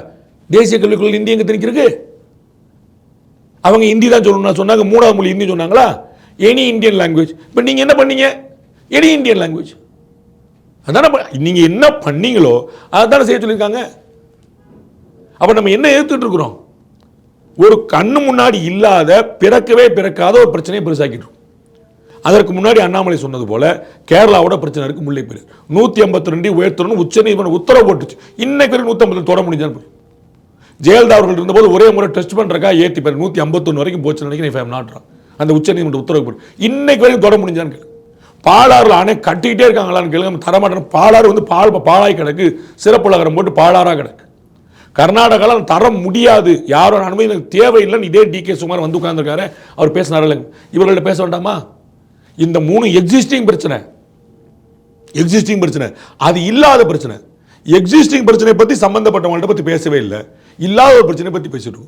தேசிய கல்விக் கொள்கை ஹிந்தி எங்கே திணிக்கிறதுக்கு? அவங்க ஹிந்தி தான் சொல்லணும் சொன்னாங்க. 3வது மொழி ஹிந்தி சொன்னாங்களா? Any Indian language. இப்போ நீங்கள் என்ன பண்ணீங்க? Any Indian language. அதான நீங்கள் என்ன பண்ணீங்களோ அதான செய்ய சொல்லியிருக்காங்க. அப்போ நம்ம என்ன எதிர்த்துட்டு இருக்கிறோம்? ஒரு கண்ணு முன்னாடி இல்லாத, பிறக்கவே பிறக்காத ஒரு பிரச்சனையை பெருசாக்கிட்டு. அதற்கு முன்னாடி அண்ணாமலை சொன்னது போல கேரளாவோட பிரச்சனை இருக்கு. முல்லைப்பெரியார் 152 உயர்த்தணும் உச்சநீதிமன்றம் உத்தரவு போட்டுச்சு. இன்னைக்கு வரைக்கும் 150 தொட முடிஞ்சான்னு. ஜெயலலிதா அவர்கள் இருந்தபோது ஒரே முறை டெஸ்ட் பண்ணுறக்கா ஏற்றி பேர் 151 வரைக்கும் போச்சு நினைக்கிறேன். If I am not wrong. அந்த உச்சநீதிமன்றம் உத்தரவு போட்டு இன்னைக்கு வரைக்கும் தொட முடிஞ்சான்னு கேளு. பாலாறுல அணை கட்டிக்கிட்டே இருக்காங்களான்னு கேளுங்க, தரமாட்டேன். பாலாறு வந்து பாழாய் கிடக்கு, சிறப்புலகரம் போட்டு பாலாறாக கிடக்கு. கர்நாடகாவில் தர முடியாது, யாரோட அனுமதி எனக்கு தேவையில்லைன்னு இதே DK சுமார் வந்து உட்கார்ந்துருக்காரு. அவர் பேசினார், இவர்கள்ட்ட பேச வேண்டாமா? இந்த 3 எக்ஸிஸ்டிங் பிரச்சனை, அது இல்லாத பிரச்சனை. எக்ஸிஸ்டிங் பிரச்சனை பற்றி சம்பந்தப்பட்டவங்கள்ட்ட பற்றி பேசவே இல்லை, இல்லாத ஒரு பிரச்சனை பற்றி பேசிட்டு.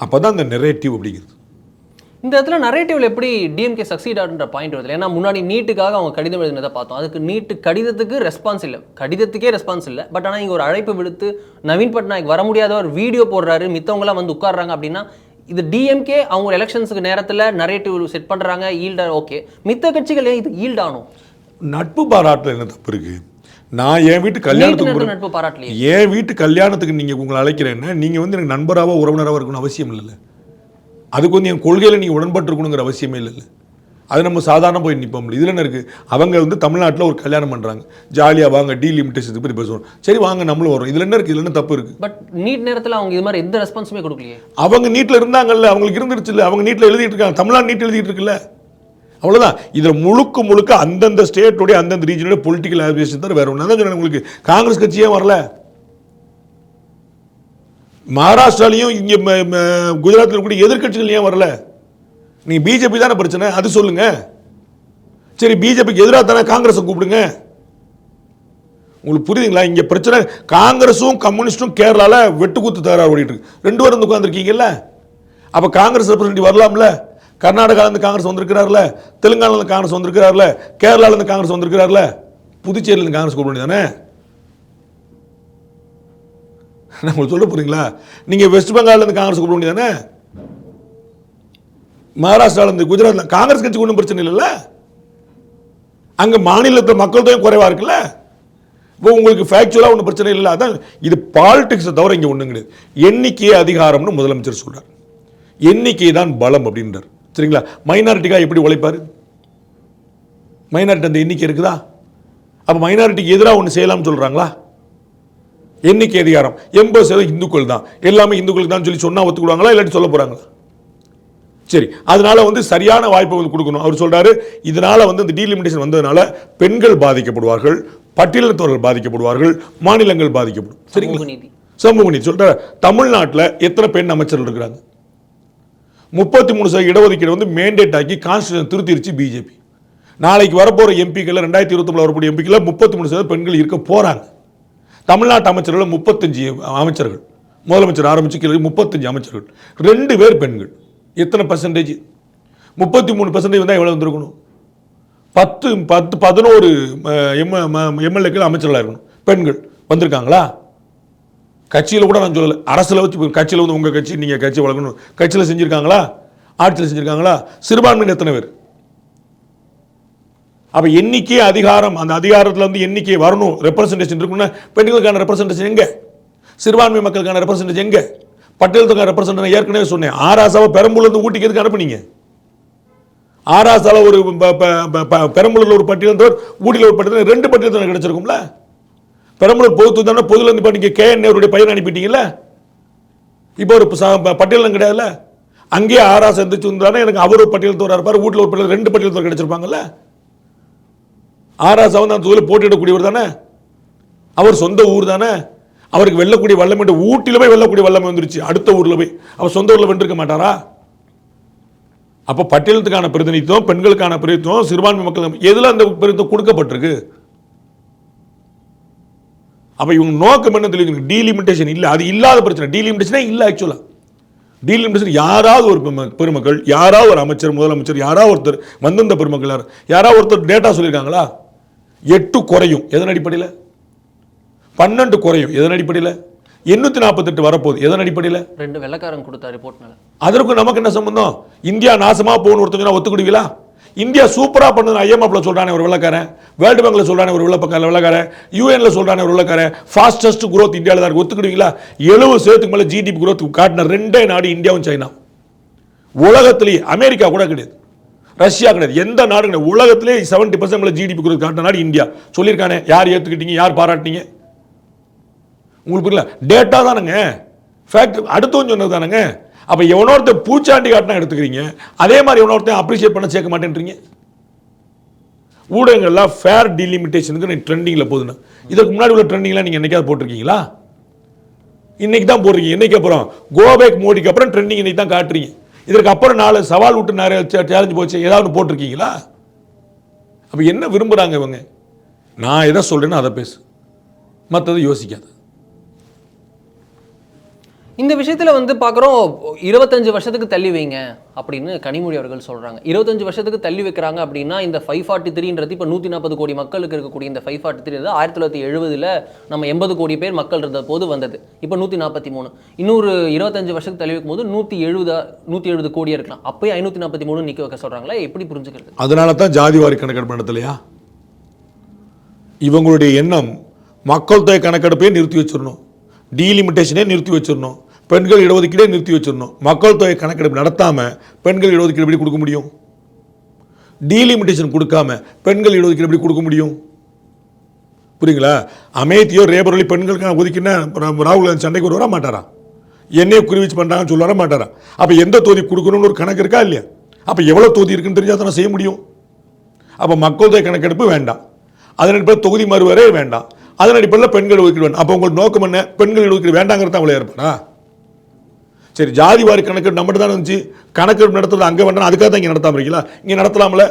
அப்போ தான் இந்த நெரேட்டிவ் அப்படிங்கிறது. இந்த இடத்துல நரேட்டிவ்ல எப்படி டிஎம்கே சக்சீட் ஆகுன்ற பாயிண்ட் வருது. ஏன்னா முன்னாடி நீட்டுக்காக அவங்க கடிதம் எழுதினதை பார்த்தோம். அதுக்கு நீட்டு கடிதத்துக்கு ரெஸ்பான்ஸ் இல்லை, கடிதத்துக்கே ரெஸ்பான்ஸ் இல்லை. பட் ஆனால் இங்கே ஒரு அழைப்பு விடுத்து நவீன் பட்நாயக் வர முடியாத ஒரு வீடியோ போடுறாரு, மித்தவங்களாம் வந்து உட்காடுறாங்க. அப்படின்னா இது டிஎம்கே அவங்க எலெக்ஷன்ஸுக்கு நேரத்தில் நரேட்டிவ் செட் பண்ணுறாங்க, ஈல்டா ஓகே. மித்த கட்சிகள் ஏன் இது ஈல்ட் ஆகணும்? நட்பு பாராட்டில் என்ன தப்பு இருக்குது? நான் என் வீட்டு கல்யாணத்துக்கு நட்பு பாராட்டலையே. என் வீட்டு கல்யாணத்துக்கு நீங்கள் உங்களை அழைக்கிறேன்னா நீங்கள் வந்து எனக்கு நண்பராக உறவினராக இருக்கணும்னு அவசியம் இல்லைல்ல. அதுக்கு வந்து என் கொள்கையில் நீங்கள் உடன்பட்டு இருக்கணுங்கிற அவசியமே இல்லைல்ல. அது நம்ம சாதாரண போய் நிற்போம். இதில் என்ன இருக்குது? அவங்க வந்து தமிழ்நாட்டில் ஒரு கல்யாணம் பண்ணுறாங்க, ஜாலியாக வாங்க டீலிமிட்டேஷன் பற்றி பேசுவோம், சரி வாங்க நம்மளும் வரோம். இதில் என்ன இருக்குது? இதில் என்ன தப்பு இருக்குது? பட் நீட் நேரத்தில் அவங்க இது மாதிரி எந்த ரெஸ்பான்ஸுமே கொடுக்கலையே. அவங்க நீட்டில் இருந்தாங்கல்ல, அவங்களுக்கு இருந்துருச்சு இல்லை, அவங்க நீட்டில் எழுதிட்டு இருக்காங்க, தமிழ்நாடு நீட் எழுதிட்டு இருக்குல்ல, அவ்வளோதான். இதில் முழுக்க முழுக்க அந்தந்த ஸ்டேட்டோடைய அந்தந்த ரீஜனோட பொலிட்டிக்கல் ஆஸ்பிரேஷன் தான் வேறு ஒன்று தான் சொன்னேன். உங்களுக்கு காங்கிரஸ் கட்சியே வரல, மகாராஷ்டிராலையும் இங்கே குஜராத்தில் கூட எதிர்கட்சிகள் ஏன் வரல? நீங்கள் பிஜேபி தானே பிரச்சனை, அது சொல்லுங்க. சரி, பிஜேபிக்கு எதிராக தானே காங்கிரஸை கூப்பிடுங்க. உங்களுக்கு புரியுதுங்களா? இங்கே பிரச்சனை காங்கிரஸும் கம்யூனிஸ்டும் கேரளாவில் வெட்டுக்கூத்து தகராறு ஓடிட்டு இருக்கு. 2 பேரும் வந்து உட்காந்துருக்கீங்கல்ல. அப்போ காங்கிரஸ் ரெப்ரசன்டேட்டிவ் வரலாம்ல. கர்நாடகாவிலேருந்து காங்கிரஸ் வந்திருக்கிறார்ல, தெலுங்கானாலேருந்து காங்கிரஸ் வந்திருக்கிறார்ல, கேரளாவிலேருந்து காங்கிரஸ் வந்திருக்கிறார்ல, புதுச்சேரியிலேருந்து காங்கிரஸ் கூப்பிட வேண்டியதானே? நம்ம சொல்ல போறீங்களா? நீங்கள் வெஸ்ட் பெங்கால்லேருந்து காங்கிரஸ் கூப்பிட வேண்டியதானே? மகாராஷ்டிராவிலேருந்து குஜராத்தில் காங்கிரஸ் கட்சி ஒன்றும் பிரச்சனை இல்லைல்ல. அங்கே மாநிலத்தில் மக்கள் தொகை குறைவாக இருக்குல்ல. இப்போ உங்களுக்கு ஃபேக்சுவலாக ஒன்றும் பிரச்சனை இல்லை. அதான் இது பாலிடிக்ஸை தவிர இங்கே ஒன்றும் கிடையாது. எண்ணிக்கையே அதிகாரம்னு முதலமைச்சர் சொல்கிறார். எண்ணிக்கை தான் பலம் அப்படின்றார். சரிங்களா? மைனாரிட்டிக்காக எப்படி உழைப்பார்? மைனாரிட்டி அந்த எண்ணிக்கை இருக்குதா? அப்போ மைனாரிட்டிக்கு எதிராக ஒன்று செய்யலாம்னு சொல்கிறாங்களா? எண்ணிக்கை அதிகாரம் 80% இந்துக்கள் தான், எல்லாமே இந்துக்களுக்கு தான் சொல்லி சொன்னால் ஒத்துக்குவாங்களா, இல்லாட்டி சொல்ல போகிறாங்களா? சரி, அதனால வந்து சரியான வாய்ப்பை வந்து கொடுக்கணும். அவர் சொல்றாரு, இதனால வந்து இந்த டீலிமிட்டேஷன் வந்ததுனால பெண்கள் பாதிக்கப்படுவார்கள், பட்டியலினத்தவர்கள் பாதிக்கப்படுவார்கள், மாநிலங்கள் பாதிக்கப்படும். சரிங்களா? சமூக நீதி சொல்ற. தமிழ்நாட்டில் எத்தனை பெண் அமைச்சர்கள் இருக்கிறாங்க? 33% இடஒதுக்கீடு வந்து மேண்டேட் ஆக்கி கான்ஸ்டியூஷன் திருத்திருச்சு பிஜேபி. நாளைக்கு வரப்போற எம்பிக்கள் 2029 வரக்கூடிய எம்பிக்கள் 33% பெண்கள் இருக்க போறாங்க. தமிழ்நாட்டு அமைச்சர்கள் 35 அமைச்சர்கள், முதலமைச்சர் ஆரம்பிச்சு 35 அமைச்சர்கள், 2 பேர் பெண்கள். எத்தனை பர்சன்டேஜ்? 33% வந்தால் எவ்வளோ வந்திருக்கணும்? 11 எம்எல்ஏக்கள் அமைச்சர்களாக இருக்கணும். பெண்கள் வந்திருக்காங்களா? கட்சியில் கூட நான் சொல்லலை, அரசில் வச்சு கட்சியில் வந்து உங்கள் கட்சி நீங்கள் கட்சி வளர்க்கணும், கட்சியில் செஞ்சுருக்காங்களா? ஆட்சியில் செஞ்சுருக்காங்களா? சிறுபான்மையின் எத்தனை பேர்? அப்போ எண்ணிக்கை அதிகாரம், அந்த அதிகாரத்தில் வந்து எண்ணிக்கை வரணும், ரெப்ரசன்டேஷன் இருக்குன்னா பெண்களுக்கான ரெப்ரசன்டேஷன் எங்கே? சிறுபான்மை மக்களுக்கான ரெப்ரசன்டேஷன் எங்கே? பட்டியல் ரெப்ரசன்ட் ஏற்கனவே சொன்னேன். ஆராசாவை பெரம்பலூர்லேருந்து ஊட்டிக்கு எதுக்கு அனுப்புனீங்க? ஆராசால ஒரு பெரம்பலூர்ல ஒரு பட்டியல், ஊட்டியில் ஒரு பட்டியல், 2 பட்டியல் கிடைச்சிருக்கும்ல. பெரம்பலூர் பொதுத்து தானே, பொதுல இருந்து நீங்க KN நேருடைய பையன் அனுப்பிட்டீங்கல்ல. இப்போ ஒரு பட்டியலும் கிடையாதுல்ல. அங்கேயே ஆராசா இருந்துச்சு தானே, எனக்கு அவர் ஒரு பட்டியல் தோறா இருப்பார், வீட்டில் ஒரு பட்டியல், 2 பட்டியல் தோற கிடைச்சிருப்பாங்கல்ல. ஆராசா வந்து அந்த தொகுதியில் போட்டியிடக்கூடியவர் தானே, அவர் சொந்த ஊர் தானே, அவருக்கு வெல்லக்கூடிய வல்லமை, ஊட்டியில் போய் வெல்லக்கூடிய வல்லமை வந்துருச்சு. அடுத்த ஊரில் போய் அவர் சொந்த ஊரில் வென்றிருக்க மாட்டாரா? அப்போ பட்டியலத்துக்கான பிரதிநிதித்துவம், பெண்களுக்கான பிரதிநிதித்துவம், சிறுபான்மை மக்கள் எதில் அந்த பிரதிநிதித்துவம் கொடுக்கப்பட்டிருக்கு? அப்போ இவங்க நோக்கம் என்ன தெரியுது? டீலிமிட்டேஷன் இல்லை, அது இல்லாத பிரச்சனை. டீலிமிட்டேஷனே இல்லை. ஆக்சுவலாக டீலிமிட்டேஷன் யாராவது ஒரு பெருமக்கள், யாராவது ஒரு அமைச்சர், முதலமைச்சர், யாராவது ஒருத்தர் வந்திருந்த பெருமக்கள் யாராவது ஒருத்தர் டேட்டா சொல்லியிருக்காங்களா? 8 குறையும் எதன் அடிப்படையில்? 12 குறையும் எதன் அடிப்படையில்? 848 வரப்போகுது எதன் அடிப்படையில்? 2 வெள்ளக்காரங்க கொடுத்த ரிப்போர்ட்னால. அதற்கு நமக்கு என்ன சம்பந்தம்? இந்தியா நாசமா போகணும் ஒருத்தங்க ஒத்துக்கிடுவீங்களா? இந்தியா சூப்பரா பண்ணது IMFல சொல்றானே ஒரு வெள்ளக்காரன், வேர்ல்டு பேங்க்ல சொல்றானே ஒரு வெள்ளக்காரன், UNல சொல்றானே ஒரு வெள்ளக்காரன், ஃபாஸ்டஸ்ட் growth இந்தியாவில் தான் இருக்கு, ஒத்துக்கிடுவீங்களா? 70% மேல GDP growth காட்டின 2 நாடு இந்தியாவும் சைனா. உலகத்திலேயே அமெரிக்கா கூட கிடையாது, ரஷ்யா கிடையாது, எந்த நாடு கிடையாது. உலகத்திலே 70% மேல GDP growth காட்டின நாடு இந்தியா. சொல்லியிருக்கானே, யார் ஏத்துக்கிட்டீங்க, யார் பாராட்டினீங்க? உங்களுக்கு புரியல? டேட்டா தானுங்க, ஃபேக்ட் அடுத்தவன் சொன்னது தானுங்க. அப்போ எவனொருத்தர் பூச்சாண்டி காட்டினா எடுத்துக்கிறீங்க, அதே மாதிரி எவனொருத்தர் அப்ரிஷியேட் பண்ண சேர்க்க மாட்டேன்றீங்க. ஊடகங்கள்லாம் ஃபேர் டீலிமிட்டேஷனுக்கு ட்ரெண்டிங்கில் போகுதுன்னா, இதற்கு முன்னாடி உள்ள ட்ரெண்டிங்லாம் நீங்கள் என்னைக்காவது போட்டிருக்கீங்களா? இன்னைக்கு தான் போடுறீங்க. என்னைக்கு அப்புறம்? கோபேக் மோடிக்கு அப்புறம் ட்ரெண்டிங் இன்னைக்கு தான் காட்டுறீங்க. இதற்கு அப்புறம் 4 சவால் விட்டு நிறைய சேலஞ்சு போச்சு, ஏதாவது போட்டிருக்கீங்களா? அப்போ என்ன விரும்புகிறாங்க இவங்க? நான் எதை சொல்கிறேன்னு அதை பேசு, மற்றது யோசிக்காது. இந்த விஷயத்தில் வந்து பார்க்குறோம், 25 வருஷத்துக்கு தள்ளி வைங்க அப்படின்னு கனிமொழி அவர்கள் சொல்கிறாங்க. 25 வருஷத்துக்கு தள்ளி வைக்கிறாங்க அப்படின்னா இந்த 543ன்றது இப்போ 140 கோடி மக்களுக்கு இருக்கக்கூடிய இந்த 543 1970 நம்ம 80 கோடி பேர் மக்கள் இருந்த போது வந்தது. இப்போ 143. இன்னொரு 25 வருஷத்துக்கு தள்ளி வைக்கும் போது 170 கோடியாக இருக்கலாம். அப்போயே 543 நிற்க வைக்க சொல்கிறாங்களா? எப்படி புரிஞ்சுக்கிறது? அதனால தான் ஜாதிவாரி கணக்கெடுப்பு நடத்தலையா? இவங்களுடைய எண்ணம் மக்கள் தொகை கணக்கெடுப்பே நிறுத்தி வச்சிடணும், டீலிமிட்டேஷனே நிறுத்தி வச்சிடணும், பெண்கள் இடஒதுக்கீடே நிறுத்தி வச்சிடணும். மக்கள் தொகை கணக்கெடுப்பு நடத்தாமல் பெண்கள் இடஒதுக்கீடு எப்படி கொடுக்க முடியும்? டீலிமிட்டேஷன் கொடுக்காம பெண்கள் இடஒதுக்கீடு எப்படி கொடுக்க முடியும்? புரியுங்களா? அமேத்தியோ ரேபரலி பெண்களுக்கான ஒதுக்கினா ராகுல் காந்தி சண்டைக்கு வர மாட்டாரா? என்னையே குறிவிச்சு பண்ணுறாங்கன்னு சொல்ல வர மாட்டாரா? அப்போ எந்த தொகுதி கொடுக்கணும்னு ஒரு கணக்கு இருக்கா இல்லையா? அப்போ எவ்வளோ தொகுதி இருக்குன்னு தெரிஞ்சால் தானே செய்ய முடியும். அப்போ மக்கள் தொகை கணக்கெடுப்பு வேண்டாம், அதன் அடிப்படையில் தொகுதி மறுவரே வேண்டாம், அதன் அடிப்படையில் பெண்கள் ஒதுக்கீடு வேண்டாம். அப்போ உங்களுக்கு நோக்கம் என்ன? பெண்கள் ஒதுக்கீடு வேண்டாங்கிறது அவங்களே இருப்பாரா? சரி, ஜாதி வாரி கணக்கெடுப்பு நம்மகிட்ட தான் இருந்துச்சு, கணக்கெடுப்பு நடத்துறது அங்கே வேண்டாம், அதுக்காக தான் இங்கே நடத்தாமல் இருக்கீங்களா? இங்கே நடத்தலாம்ல.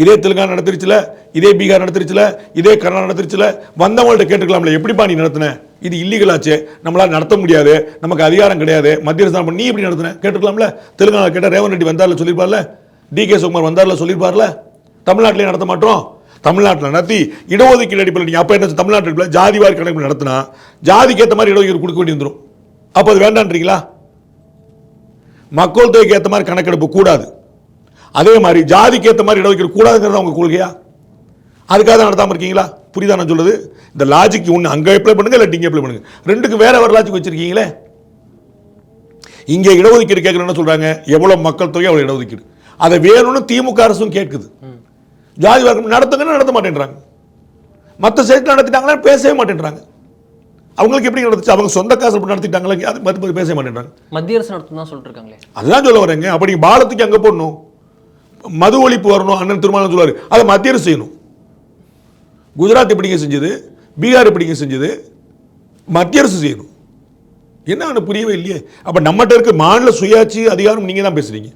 இதே தெலுங்கானா நடத்திருச்சுல, இதே பீகார் நடத்திருச்சுல, இதே கர்நாடகா நடத்திருச்சுல, வந்தவங்கள்ட்ட கேட்டுக்கலாம்ல, எப்படிப்பா நீ நடத்தின? இது இல்லீகலாச்சே, நம்மளால் நடத்த முடியாது, நமக்கு அதிகாரம் கிடையாது, மத்திய அரசு நீ எப்படி நடத்தின கேட்டுக்கலாம்ல. தெலுங்கானா கேட்டால் ரேவந்த் ரெட்டி வந்தார்ல சொல்லியிருப்பார்ல, DK சிவகுமார் வந்தார்ல சொல்லியிருப்பார்ல. தமிழ்நாட்டிலே நடத்த மாட்டோம், தமிழ்நாட்டில் நடத்தி இடஒதுக்கீடு அடிப்படையில் நீங்கள் அப்போ என்ன தமிழ்நாட்டில் ஜாதி வாரி கணக்கு நடத்தினா ஜாதிக்கு ஏற்ற மாதிரி இடஒதுக்கீடு கொடுக்க வேண்டி வந்துடும். அப்போ அது வேண்டான்றீங்களா? மக்கள் தொகைக்கு ஏற்ற மாதிரி கணக்கெடுப்பு கூடாது, அதே மாதிரி ஜாதிக்கு ஏற்ற மாதிரி இடஒதுக்கீடு கூடாதுங்கிறது அவங்க கொள்கையா? அதுக்காக தான் நடத்தாமல் இருக்கீங்களா? புரியுதா நான் சொல்லுது? இந்த லாஜிக் ஒன்று அங்கே அப்ளை பண்ணுங்க, இல்லை இங்கே அப்ளை பண்ணுங்க, ரெண்டுக்கு வேற வேறு லாஜிக் வச்சிருக்கீங்களே. இங்கே இடஒதுக்கீடு கேட்குறேன்னு சொல்றாங்க, எவ்வளோ மக்கள் தொகை அவ்வளோ இடஒதுக்கீடு, அதை வேணும்னு திமுக அரசும் கேட்குது. ஜாதி வாக்கு நடத்துங்கன்னா நடத்த மாட்டேன்றாங்க, மற்ற ஸ்டேட்டில் நடத்திட்டாங்களா பேசவே மாட்டேன்றாங்க. அவங்களுக்கு எப்படி நடந்துச்சு? அவங்க சொந்த காசு நடத்திட்டாங்களா? அது மற்ற பேச மாட்டேன்றாங்க. மத்திய அரசு நடத்தும் தான் சொல்லிட்டு இருக்காங்களே. அதுதான் சொல்ல வரேங்க. அப்படி பாலத்துக்கு அங்கே போடணும், மது ஒழிப்பு வரணும், அண்ணன் திருமாவளவன் சொல்லுவார், அதை மத்திய அரசு செய்யணும். குஜராத் எப்படிங்க செஞ்சது, பீகார் எப்படிங்க செஞ்சது, மத்திய அரசு செய்யணும். என்ன புரியவே இல்லையே. அப்போ நம்மகிட்ட இருக்க மாநில சுயாட்சி அதிகாரம் நீங்கள் தான் பேசுறீங்க,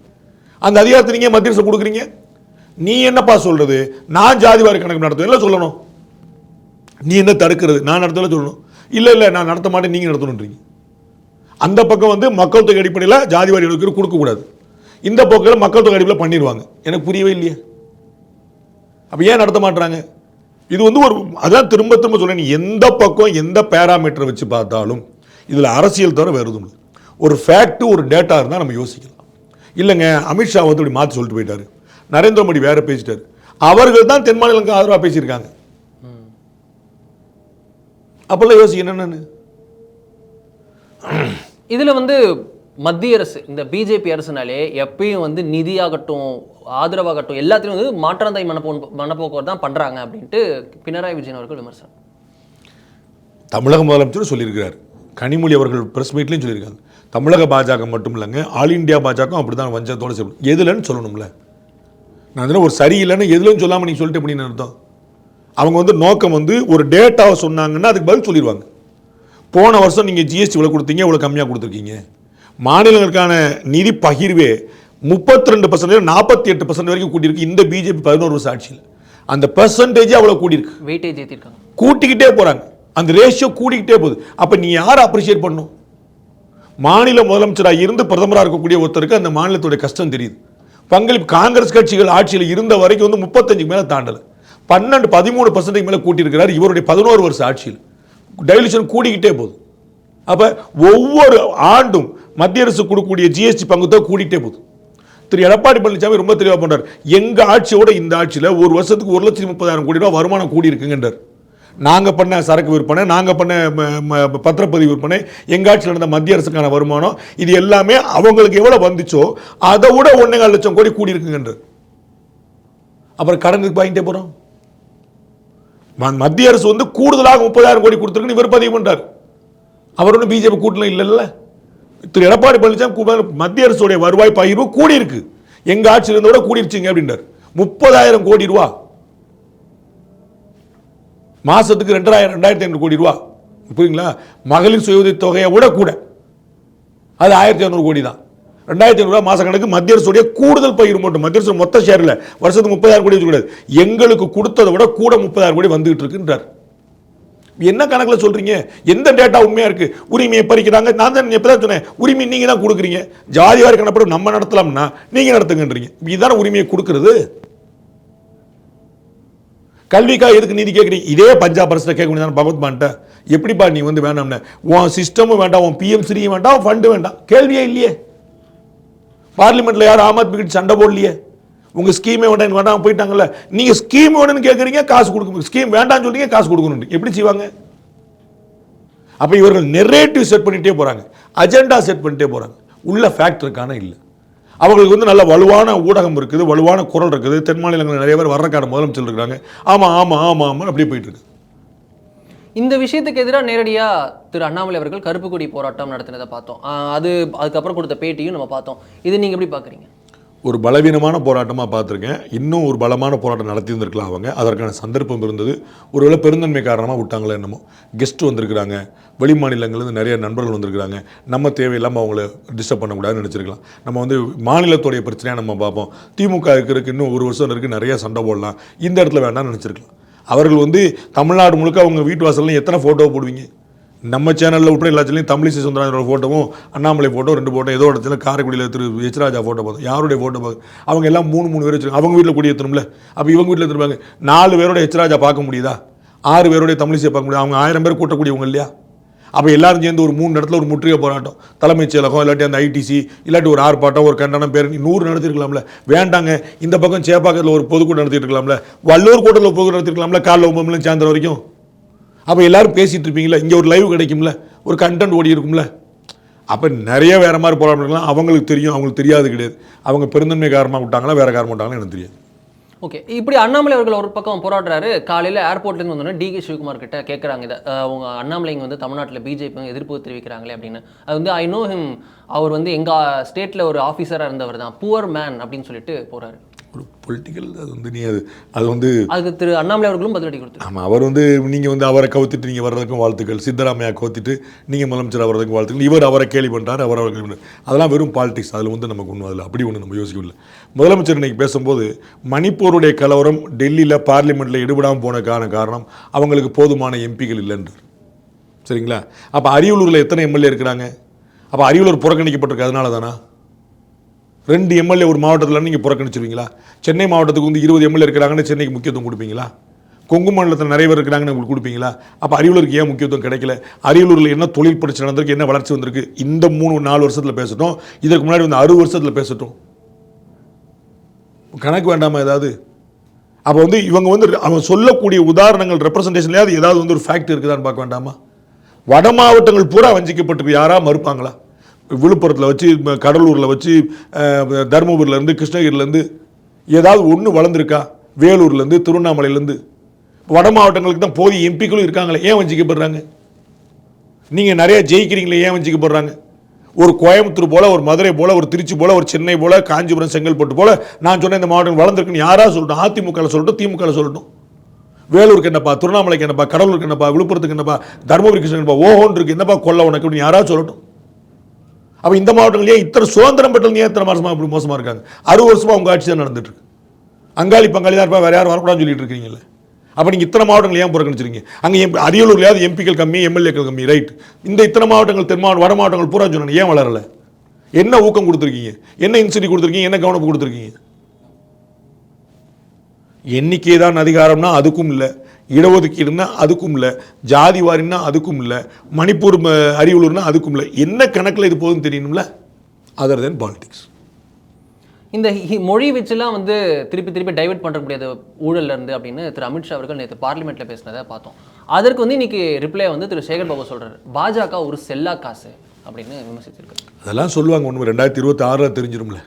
அந்த அதிகாரத்தை நீங்கள் மத்திய அரசு கொடுக்குறீங்க. நீ என்னப்பா சொல்றது? நான் ஜாதி வாரி கணக்கு நடத்துவேன் சொல்லணும், நீ என்ன தடுக்கிறது? நான் நடத்தல சொல்லணும். இல்லை இல்லை நான் நடத்த மாட்டேன், நீங்கள் நடத்தணுன்றீங்க. அந்த பக்கம் வந்து மக்கள் தொகை அடிப்படையில் ஜாதி வாரி இடஒதுக்கீடு கொடுக்கக்கூடாது, இந்த போக்கில் மக்கள் தொகை அடிப்படையில் பண்ணிடுவாங்க. எனக்கு புரியவே இல்லையே. அப்போ ஏன் நடத்த மாட்டுறாங்க? இது வந்து ஒரு அதான் திரும்ப திரும்ப சொல்றேன், எந்த பக்கம் எந்த பேராமீட்டரை வச்சு பார்த்தாலும் இதில் அரசியல் தவிர வேறு எதுவும் இல்லை. ஒரு ஃபேக்ட் ஒரு டேட்டா இருந்தால் நம்ம யோசிக்கலாம். இல்லைங்க அமித்ஷா வந்து இப்படி மாற்றி சொல்லிட்டு போயிட்டாரு, நரேந்திர மோடி வேற பேசிட்டாரு, அவர்கள் தான் தென் மாநிலங்களுக்கு ஆதரவாக பேசியிருக்காங்க. அப்பெல்லாம் யோசிக்க என்னன்னு. இதுல வந்து மத்திய அரசு இந்த பிஜேபி அரசுனாலே எப்பயும் வந்து நிதியாகட்டும் ஆதரவாகட்டும் எல்லாத்தையும் வந்து மாற்றாந்தாய் மனப்போக்கு தான் பண்றாங்க அப்படின்ட்டு பினராயி விஜயன் அவர்கள் விமர்சனம். தமிழக முதலமைச்சர் சொல்லியிருக்கிறார், கனிமொழி அவர்கள் பிரஸ் மீட்லையும் சொல்லியிருக்காங்க, தமிழக பாஜக மட்டும் இல்லைங்க ஆல் இண்டியா பாஜக அப்படி தான் வஞ்சத்தோடு செய்யணும். எதுலன்னு சொல்லணும்ல. நான் ஒரு சரியில்லைன்னு எதுலன்னு சொல்லாமல் நீங்கள் சொல்லிட்டு அப்படின்னு அர்த்தம். அவங்க வந்து நோக்கம் வந்து ஒரு டேட்டாவை சொன்னாங்கன்னா அதுக்கு பதில் சொல்லிடுவாங்க. போன வருஷம் நீங்கள் ஜிஎஸ்டி இவ்வளோ கொடுத்தீங்க, இவ்வளோ கம்மியாக கொடுத்துருக்கீங்க. மாநிலங்களுக்கான நிதி பகிர்வே 32% 48% வரைக்கும் கூட்டியிருக்கு இந்த பிஜேபி 11 வருஷம் ஆட்சியில். அந்த பெர்சன்டேஜ் அவ்வளோ கூட்டியிருக்கு, வெயிட்டேஜ் ஏற்றிருக்காங்க, கூட்டிக்கிட்டே போகிறாங்க, அந்த ரேஷியோ கூட்டிக்கிட்டே போகுது. அப்போ நீ யாரை அப்ரிஷியேட் பண்ணணும்? மாநில முதலமைச்சராக இருந்து பிரதமராக இருக்கக்கூடிய ஒருத்தருக்கு அந்த மாநிலத்துடைய கஷ்டம் தெரியுது. பங்களிப்பு காங்கிரஸ் கட்சிகள் ஆட்சியில் இருந்த வரைக்கும் வந்து 35 மேலே தாண்டலை, 13% மேலே கூட்டியிருக்கிறார் இவருடைய 11 வருஷ ஆட்சியில். டைலூஷன் கூடிக்கிட்டே போகுது. அப்போ ஒவ்வொரு ஆண்டும் மத்திய அரசு கொடுக்கக்கூடிய ஜிஎஸ்டி பங்குத்தொகை கூடிக்கிட்டே போகுது. திரு எடப்பாடி பழனிசாமி ரொம்ப தெளிவாக பண்றார், எங்க ஆட்சியோட இந்த ஆட்சியில் ஒரு வருஷத்துக்கு 1,30,000 கோடி ரூபாய் வருமானம் கூடி இருக்குங்கன்றார். நாங்கள் பண்ண சரக்கு விற்பனை, நாங்கள் பண்ண பத்திரப்பதிவு விற்பனை, எங்கள் ஆட்சியில் நடந்த மத்திய அரசுக்கான வருமானம், இது எல்லாமே அவங்களுக்கு எவ்வளோ வந்துச்சோ அதை விட 1.25 லட்சம் கோடி கூடி இருக்குங்கன்றார். அப்புறம் கடனுக்கு வாங்கிட்டே போகிறோம். மத்திய அரசு வந்து கூடுதலாக 30,000 கோடி கொடுத்துருக்குன்னு இவர் பதிவு பண்றார். அவர் ஒன்றும் பிஜேபி கூட்டணி இல்லைல்ல. திரு எடப்பாடி பழனிசாமி மத்திய அரசுடைய வருவாய் பகிர்வு கூடி இருக்கு, எங்க ஆட்சியில் இருந்தோட கூடிருச்சுங்க அப்படின்றார். 30,000 கோடி ரூபா மாசத்துக்கு 2,500 கோடி ரூபா. புரியுங்களா? மகளிர் சுய உதவி தொகையை விட கூட அது 1,500 கோடி தான். 2,500 ரூபாய் மாச கணக்கு மத்திய அரசுடைய கூடுதல் பகிர்வு மட்டும். மத்திய அரசு மொத்த ஷேர்ல வருஷத்துக்கு 30,000 கோடி வச்சுக்கூடாது, எங்களுக்கு கொடுத்ததை விட கூட 30,000 கோடி வந்துகிட்டு இருக்குன்றார். என்ன கணக்கில் சொல்றீங்க? எந்த டேட்டா உண்மையா இருக்கு? உரிமையை பறிக்கிறாங்க. நான் தான் எப்பதான் சொன்னேன், உரிமை நீங்க தான் கொடுக்குறீங்க. ஜாதிவாரி கணப்படும் நம்ம நடத்தலாம்னா நீங்க நடத்துங்கன்றீங்க. இதுதான உரிமையை கொடுக்கிறது? கல்விக்காக எதுக்கு நீதி கேட்குறீங்க? இதே பஞ்சாப் அரசு கேட்க முடியாது பகவத் மான்ட்ட. எப்படிப்பா நீ வந்து வேணாம்னு, உன் சிஸ்டமும் வேண்டாம், உன் பிஎம்சியும் வேண்டாம், ஃபண்டு வேண்டாம், கேள்வியே இல்லையே. பார்லிமெண்ட்ல யாரும் ஆம் ஆத்மி கட்சி சண்டை போடலையே. உங்கள் ஸ்கீமே வேண்டாம் வேண்டாம் போயிட்டாங்கல்ல, நீங்கள் ஸ்கீம் வேணும்னு கேட்குறீங்க, காசு கொடுக்க, ஸ்கீம் வேண்டாம்னு சொல்றீங்க, காசு கொடுக்கணும், எப்படி செய்வாங்க? அப்போ இவர்கள் நெரேட்டிவ் செட் பண்ணிகிட்டே போகிறாங்க, அஜெண்டா செட் பண்ணிட்டே போகிறாங்க, உள்ள ஃபேக்ட் இருக்கான இல்லை. அவங்களுக்கு வந்து நல்ல வலுவான ஊடகம் இருக்குது, வலுவான குரல் இருக்குது, தென் மாநிலங்களில் நிறைய பேர் வர்றக்கான முதலமைச்சர் இருக்கிறாங்க, ஆமாம் ஆமாம் ஆமாம் ஆமாம் அப்படியே போயிட்டு இருக்கு. இந்த விஷயத்துக்கு எதிராக நேரடியாக திரு அண்ணாமலை அவர்கள் கருப்பு கொடி போராட்டம் நடத்தினதை பார்த்தோம். அதுக்கப்புறம் கொடுத்த பேட்டியும் நம்ம பார்த்தோம். இது நீங்கள் எப்படி பார்க்குறீங்க? ஒரு பலவீனமான போராட்டமாக பார்த்துருக்கேன். இன்னும் ஒரு பலமான போராட்டம் நடத்தியிருந்திருக்கலாம் அவங்க, அதற்கான சந்தர்ப்பம் இருந்தது. ஒருவேளை பெருந்தன்மை காரணமாக விட்டாங்களே என்னமோ. கெஸ்ட் வந்திருக்கிறாங்க, வெளி மாநிலங்கள்லேருந்து நிறைய நண்பர்கள் வந்திருக்கிறாங்க, நம்ம தேவையில்லாமல் அவங்கள டிஸ்டர்ப் பண்ணக்கூடாதுன்னு நினச்சிருக்கலாம். நம்ம வந்து மாநிலத்துடைய பிரச்சனையாக நம்ம பார்ப்போம், திமுக இருக்கிறதுக்கு இன்னும் ஒரு வருஷம் இருக்குது, நிறைய சண்டை போடலாம், இந்த இடத்துல வேண்டாம்னு நினச்சிருக்கலாம். அவர்கள் வந்து தமிழ்நாடு முழுக்க அவங்க வீட்டு வாசல்லையும் எத்தனை ஃபோட்டோ போடுவீங்க? நம்ம சேனலில் விட்டு எல்லாத்துலேயும் தமிழிசை சுந்தராஜனோட ஃபோட்டோவும் அண்ணாமலை ஃபோட்டோ 2 ஃபோட்டோ, ஏதோ இடத்துல காரைக்குடியில் திரு எச் ராஜா ஃபோட்டோ பார்த்தோம், யாருடைய ஃபோட்டோ பார்க்க அவங்க எல்லாம் 3 பேர் வச்சுருக்காங்க. அவங்க வீட்டில் கூடிய எத்தணும்ல, அப்போ இவங்க வீட்டில் திரும்பாங்க. 4 பேரோட எச் ராஜா பார்க்க முடியுதா? 6 பேரோடைய தமிழிசை பார்க்க முடியாது? அவங்க 1000 பேர் கூட்டக்கூடியவங்க இல்லையா? அப்போ எல்லாரும் சேர்ந்து ஒரு 3 இடத்துல ஒரு முற்றுகை போராட்டம், தலைமைச் செயலகம் இல்லாட்டி அந்த ஐடிசி இல்லாட்டி ஒரு ஆர்ப்பாட்டம், ஒரு கண்டனம், பேரணி 100 நடத்திருக்கலாம்ல. வேண்டாங்க, இந்த பக்கம் சேப்பாக்கத்தில் ஒரு பொதுக்கூட்டம் நடத்திட்டு இருக்கலாம்ல, வள்ளூர் கூட்டத்தில் ஒரு பொதுக்கூட்டம் நடத்திருக்கலாம்ல, காலைல 9 மணி சாயந்தரம் வரைக்கும். அப்போ எல்லாரும் பேசிகிட்டு இருப்பீங்களா? இங்கே ஒரு லைவ் கிடைக்கும்ல, ஒரு கண்டென்ட் ஓடி இருக்கும்ல. அப்போ நிறைய வேறு மாதிரி போராட்டம் அவங்களுக்கு தெரியும், அவங்களுக்கு தெரியாது கிடையாது. அவங்க பெருந்தன்மை காரணமாக விட்டாங்களா வேறு காரணம் விட்டாங்களா எனக்கு தெரியாது. ஓகே, இப்படி அண்ணாமலை அவர்கள் ஒரு பக்கம் போராடுறாரு. காலையில் ஏர்போர்ட்லேருந்து வந்தோன்னே டிகே சிவகுமார் கிட்ட கேட்குறாங்க, இதை உங்கள் அண்ணாமலைங்க வந்து தமிழ்நாட்டில் பிஜேபி எதிர்ப்பு தெரிவிக்கிறாங்களே அப்படின்னு. அது வந்து ஐ நோ ஹிம், அவர் வந்து எங்கள் ஸ்டேட்டில் ஒரு ஆஃபீஸராக இருந்தவர் தான், புவர் மேன் அப்படின்னு சொல்லிட்டு போகிறாரு. ஒரு பொலிட்டிக்கல் அது வந்து நீ அது வந்து அதுக்கு திரு அண்ணாமலை அவர்களும் பதிலடி கொடுத்தாரு. ஆமாம், அவர் வந்து நீங்கள் வந்து அவரை கவுத்திட்டு நீங்கள் வர்றதுக்கும் வாழ்த்துக்கள், சித்தராமையா கவுத்திட்டு நீங்கள் முதலமைச்சர் வர்றதுக்கும் வாழ்த்துக்கள், இவர் அவரை கேலி பண்ணுறாரு, அவர் கேள்வி பண்ணுறாரு, அதெல்லாம் வெறும் பாலிடிக்ஸ். அதில் வந்து நமக்கு ஒன்றும் அதில் அப்படி ஒன்று நம்ம யோசிக்கவில்லை. முதலமைச்சர் இன்னைக்கு பேசும்போது மணிப்பூருடைய கலவரம் டெல்லியில் பார்லிமெண்ட்டில் ஈடுபடாமல் போனதுக்கான காரணம் அவங்களுக்கு போதுமான எம்பிகள் இல்லைன்றார். சரிங்களா? அப்போ அரியலூரில் எத்தனை எம்எல்ஏ இருக்கிறாங்க? அப்போ அரியலூர் புறக்கணிக்கப்பட்டிருக்கு, அதனால தானா? 2 எம்எல்ஏ ஒரு மாவட்டத்தில் நீங்கள் புறக்கணிச்சிருவீங்களா? சென்னை மாவட்டத்துக்கு வந்து 20 எம்எல்ஏ இருக்கிறாங்கன்னு சென்னைக்கு முக்கியத்துவம் கொடுப்பீங்களா? கொங்கு மாநிலத்தில் நிறைய பேர் இருக்கிறாங்கன்னு உங்களுக்கு கொடுப்பீங்களா? அப்போ அரியலூருக்கு ஏன் முக்கியத்துவம் கிடைக்கல? அரியலூரில் என்ன தொழில் புரட்சி நடந்திருக்கு, என்ன வளர்ச்சி வந்திருக்கு? இந்த 3-4 வருஷத்தில் பேசட்டும், இதற்கு முன்னாடி வந்து 60 வருஷத்தில் பேசட்டும், கணக்கு வேண்டாமா ஏதாவது? அப்போ வந்து இவங்க வந்து அவங்க சொல்லக்கூடிய உதாரணங்கள் ரெப்ரசன்டேஷன்லையாவது ஏதாவது வந்து ஒரு ஃபேக்ட் இருக்குதான்னு பார்க்க வேண்டாமா? வட மாவட்டங்கள் பூரா வஞ்சிக்கப்பட்டிருக்கு, யாரா மறுப்பாங்களா? விழுப்புரத்தில் வச்சு, கடலூரில் வச்சு, தருமபுரியிலேருந்து, கிருஷ்ணகிரிலேருந்து ஏதாவது ஒன்று வளர்ந்துருக்கா? வேலூர்லேருந்து, திருவண்ணாமலையிலேருந்து வட மாவட்டங்களுக்கு தான் போதிய எம்பிக்களும் இருக்காங்களே, ஏன் வஞ்சிக்கப்படுறாங்க? நீங்கள் நிறையா ஜெயிக்கிறீங்களே, ஏன் வஞ்சிக்கப்படுறாங்க? ஒரு கோயம்புத்தூர் போல், ஒரு மதுரை போல், ஒரு திருச்சி போல், ஒரு சென்னை போல், காஞ்சிபுரம், செங்கல்பட்டு போல் நான் சொன்ன இந்த மாவட்டம் வளர்ந்துருக்குன்னு யாராவது சொல்லட்டும், அதிமுகவில் சொல்லட்டும், திமுகவில் சொல்லட்டும். வேலூருக்கு என்னப்பா, திருவண்ணாமலைக்கு என்னப்பா, கடலூருக்கு என்னப்பா, விழுப்புரத்துக்கு என்னப்பா, தருமபுரி கிருஷ்ணன் என்னப்பா, ஓஹோன் இருக்கு என்னப்பா, கொல்ல உனக்கு அப்படின்னு யாராவது சொல்லட்டும். அப்போ இந்த மாவட்டங்கள் ஏன் இத்தனை சுதந்திரம் பெற்றது, ஏன் இத்தனை மாதமாக இப்படி மோசமாக இருக்காங்க? 60 வருஷமாக உங்கள் ஆட்சி தான் நடந்துட்டு இருக்கு. அங்காளி பங்காளி தான் இருப்பா, வேறு யாரும் வரக்கூடாதுன்னு சொல்லிட்டு இருக்கீங்கல்ல. அப்போ நீங்கள் இத்தனை மாவட்டங்கள் ஏன் புறக்கணிச்சிருக்கீங்க? அங்கே அரியலூர்லையாவது எம்பிக்கள் கம்மி, எம்எல்ஏக்கள் கம்மி, ரைட். இந்த இத்தனை மாவட்டங்கள், தென் மாவட்ட, வட மாவட்டங்கள் பூரா சொன்னாங்க, ஏன் வளரலை? என்ன ஊக்கம் கொடுத்துருக்கீங்க? என்ன இன்சென்டிவ் கொடுத்துருக்கீங்க? என்ன கவனிப்பு கொடுத்துருக்கீங்க? எண்ணிக்கை தான் அதிகாரம்னா அதுக்கும் இல்லை, இடஒதுக்கீடுனா அதுக்கும் இல்லை, ஜாதி வாரின்னா அதுக்கும் இல்லை, மணிப்பூர் அரியலூர்னா அதுக்கும் இல்லை. என்ன கணக்கில் இது போகுதுன்னு தெரியணும்ல, அதர் தென் பாலிடிக்ஸ். இந்த மொழி வச்சுலாம் வந்து திருப்பி டைவர்ட் பண்ண முடியாது ஊழல்ல இருந்து அப்படின்னு திரு அமித்ஷா அவர்கள் நேற்று பார்லிமெண்ட்டில் பேசினதை பார்த்தோம். அதற்கு வந்து இன்னைக்கு ரிப்ளை வந்து திரு சேகர் பாபு சொல்கிறார், பாஜக ஒரு செல்லா காசு அப்படின்னு விமர்சிச்சிருக்காரு. அதெல்லாம் சொல்லுவாங்க, ஒன்று 2026 தெரிஞ்சிடும்ல,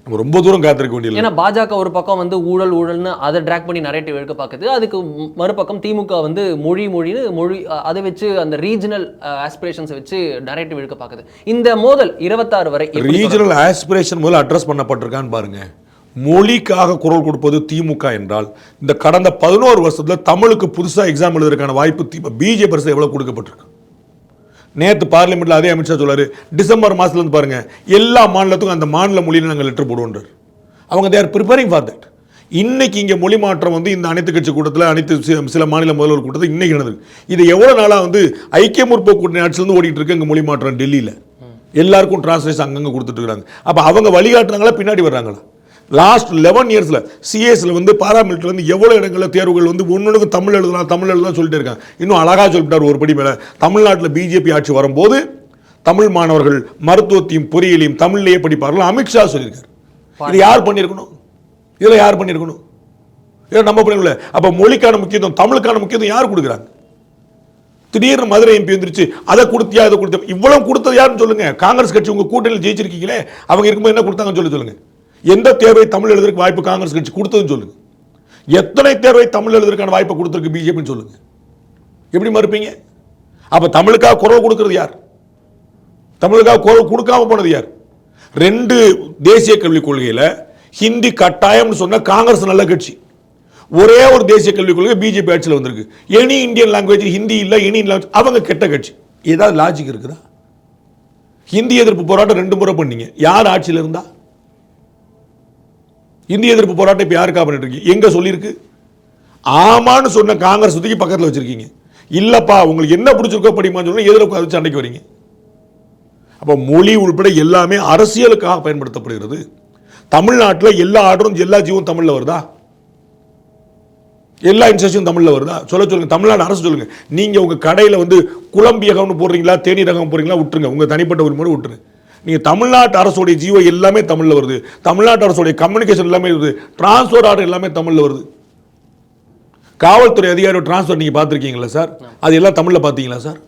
நம்ம ரொம்ப தூரம் காத்திருக்க வேண்டியது. ஏன்னா பாஜக ஒரு பக்கம் வந்து ஊழல்னு அதை ட்ராக் பண்ணி நரேட்டிவ் எடுக்க பார்க்குது, அதுக்கு மறுபக்கம் திமுக வந்து மொழி அதை வச்சு அந்த ரீஜனல் ஆஸ்பிரேஷன்ஸை வச்சு நரேட்டிவ் எடுக்க பார்க்குது. இந்த மோதல் 26 வரை ரீஜனல் ஆஸ்பிரேஷன் முதல்ல அட்ரஸ் பண்ணப்பட்டிருக்கான்னு பாருங்க. மொழிக்காக குரல் கொடுப்பது திமுக என்றால், இந்த கடந்த 11 வருஷத்துல தமிழுக்கு புதுசாக எக்ஸாம் எழுதுறதுக்கான வாய்ப்பு பிஜேபி எவ்வளோ கொடுக்கப்பட்டிருக்கு? நேற்று பார்லிமெண்ட்டில் அதே அமித்ஷா சொல்லாரு, டிசம்பர் மாதத்துலேருந்து பாருங்க எல்லா மாநிலத்துக்கும் அந்த மாநில மொழியில் நாங்கள் லெட்டர் போடுவோன்றார். அவங்க தேர் ப்ரிப்பேரிங் ஃபார் தட். இன்னைக்கு இங்கே மொழி மாற்றம் வந்து இந்த அனைத்து கட்சி கூட்டத்தில், அனைத்து சில மாநில முதல்வர் கூட்டத்தில் இன்னைக்கு நடந்திருக்கு. இது எவ்வளோ நாளாக வந்து ஐக்கிய முற்போக்கு கூட்டணி ஆட்சியிலேருந்து ஓடிட்டு இருக்கு இங்கே மொழி மாற்றம் டெல்லியில். எல்லாருக்கும் டிரான்ஸ்லேஷன் அங்கங்கே கொடுத்துட்டு இருக்காங்க. அப்போ அவங்க வழிகாட்டுறாங்களா, பின்னாடி வர்றாங்களா? லாஸ்ட் 11 இயர்ஸில் சிஎஸ்ல வந்து பாராமிலிட்டரி வந்து எவ்வளோ இடங்களில் தேர்வுகள் வந்து ஒன்றுக்கு தமிழ் எழுதலாம் சொல்லிட்டு இருக்காங்க. இன்னும் அழகாக சொல்லிட்டார் ஒரு படி மேலே, தமிழ்நாட்டில் பிஜேபி ஆட்சி வரும்போது தமிழ் மாணவர்கள் மருத்துவத்தையும் பொறியியலையும் தமிழ்லேயே படிப்பார்கள் அமித்ஷா சொல்லியிருக்காரு. இது யார் பண்ணியிருக்கணும்? இதெல்லாம் யார் பண்ணியிருக்கணும்? இதை நம்ம பண்ணிக்கல. அப்போ மொழிக்கான முக்கியத்துவம், தமிழுக்கான முக்கியத்துவம் யார் கொடுக்குறாங்க? திடீர்னு மதுரை எம்பி வந்துருச்சு, அதை கொடுத்தியா அதை கொடுத்த, இவ்வளவு கொடுத்தது யாருன்னு சொல்லுங்க. காங்கிரஸ் கட்சி உங்க கூட்டணியில் ஜெயிச்சிருக்கீங்களே, அவங்க இருக்கும்போது என்ன கொடுத்தாங்கன்னு சொல்லுங்க. எந்த தேர்வை தமிழ் எழுதுறதுக்கு வாய்ப்பு காங்கிரஸ் கட்சி கொடுத்ததுன்னு சொல்லுங்க. எத்தனை தேர்வை தமிழ் எழுதுறதுக்கான வாய்ப்பை கொடுத்துருக்கு பிஜேபின்னு சொல்லுங்க. எப்படி மறுப்பீங்க? அப்ப தமிழுக்காக குரல் கொடுக்கிறது யார்? தமிழுக்காக குரல் கொடுக்காம போனது யார்? 2 தேசிய கல்விக் கொள்கையில ஹிந்தி கட்டாயம்னு சொன்ன காங்கிரஸ் நல்ல கட்சி. ஒரே ஒரு தேசிய கல்விக் கொள்கை பிஜேபி ஆட்சியில் வந்திருக்கு. எனி இந்தியன் லாங்குவேஜ் ஹிந்தி இல்ல, எனி லாங்குவேஜ் அவங்க கெட்ட கட்சி. ஏதாவது லாஜிக் இருக்குதா? ஹிந்தி எதிர்ப்பு போராட்டம் 2 முறை பண்ணீங்க, யார் ஆட்சியில் இருந்தா? இந்திய எதிர்ப்பு போராட்டம் இப்ப யாருக்கா பண்ணிட்டு இருக்கீங்க? எங்க சொல்லியிருக்கு? ஆமான்னு சொன்ன காங்கிரஸ் தூக்கி பக்கத்தில் வச்சிருக்கீங்க. இல்லப்பா உங்களுக்கு என்ன பிடிச்சிருக்கோ படிமான்னு சொன்னா எதிர்ப்பு அதை சண்டைக்கு வரீங்க. அப்ப மொழி உள்பட எல்லாமே அரசியலுக்காக பயன்படுத்தப்படுகிறது. தமிழ்நாட்டில் எல்லா ஆர்டரும் எல்லா ஜீவம் தமிழ்ல வருதா? எல்லா இன்ஸ்ட்ரக்ஷனும் தமிழ்ல வருதா? சொல்லுங்க. தமிழ்நாடு அரசு சொல்லுங்க. நீங்க உங்க கடையில் வந்து குழம்பியகம்னு போடுறீங்களா, தேனீர் ரகம் போடுறீங்களா, விட்டுருங்க. உங்க தனிப்பட்ட உரிமை விட்டுருங்க. நீங்க தமிழ்நாட்டு அரசுடைய ஜீவோ எல்லாமே தமிழ்ல வருது. தமிழ்நாட்டு அரசுடைய கம்யூனிகேஷன் எல்லாமே வருது. டிரான்ஸ்போர்ட் ஆர்டர் எல்லாமே தமிழ்ல வருது. காவல்துறை அதிகாரி டிரான்ஸ்பர் நீங்க பார்த்துருக்கீங்களா சார்? அது எல்லாம் தமிழ்ல பார்த்தீங்களா சார்?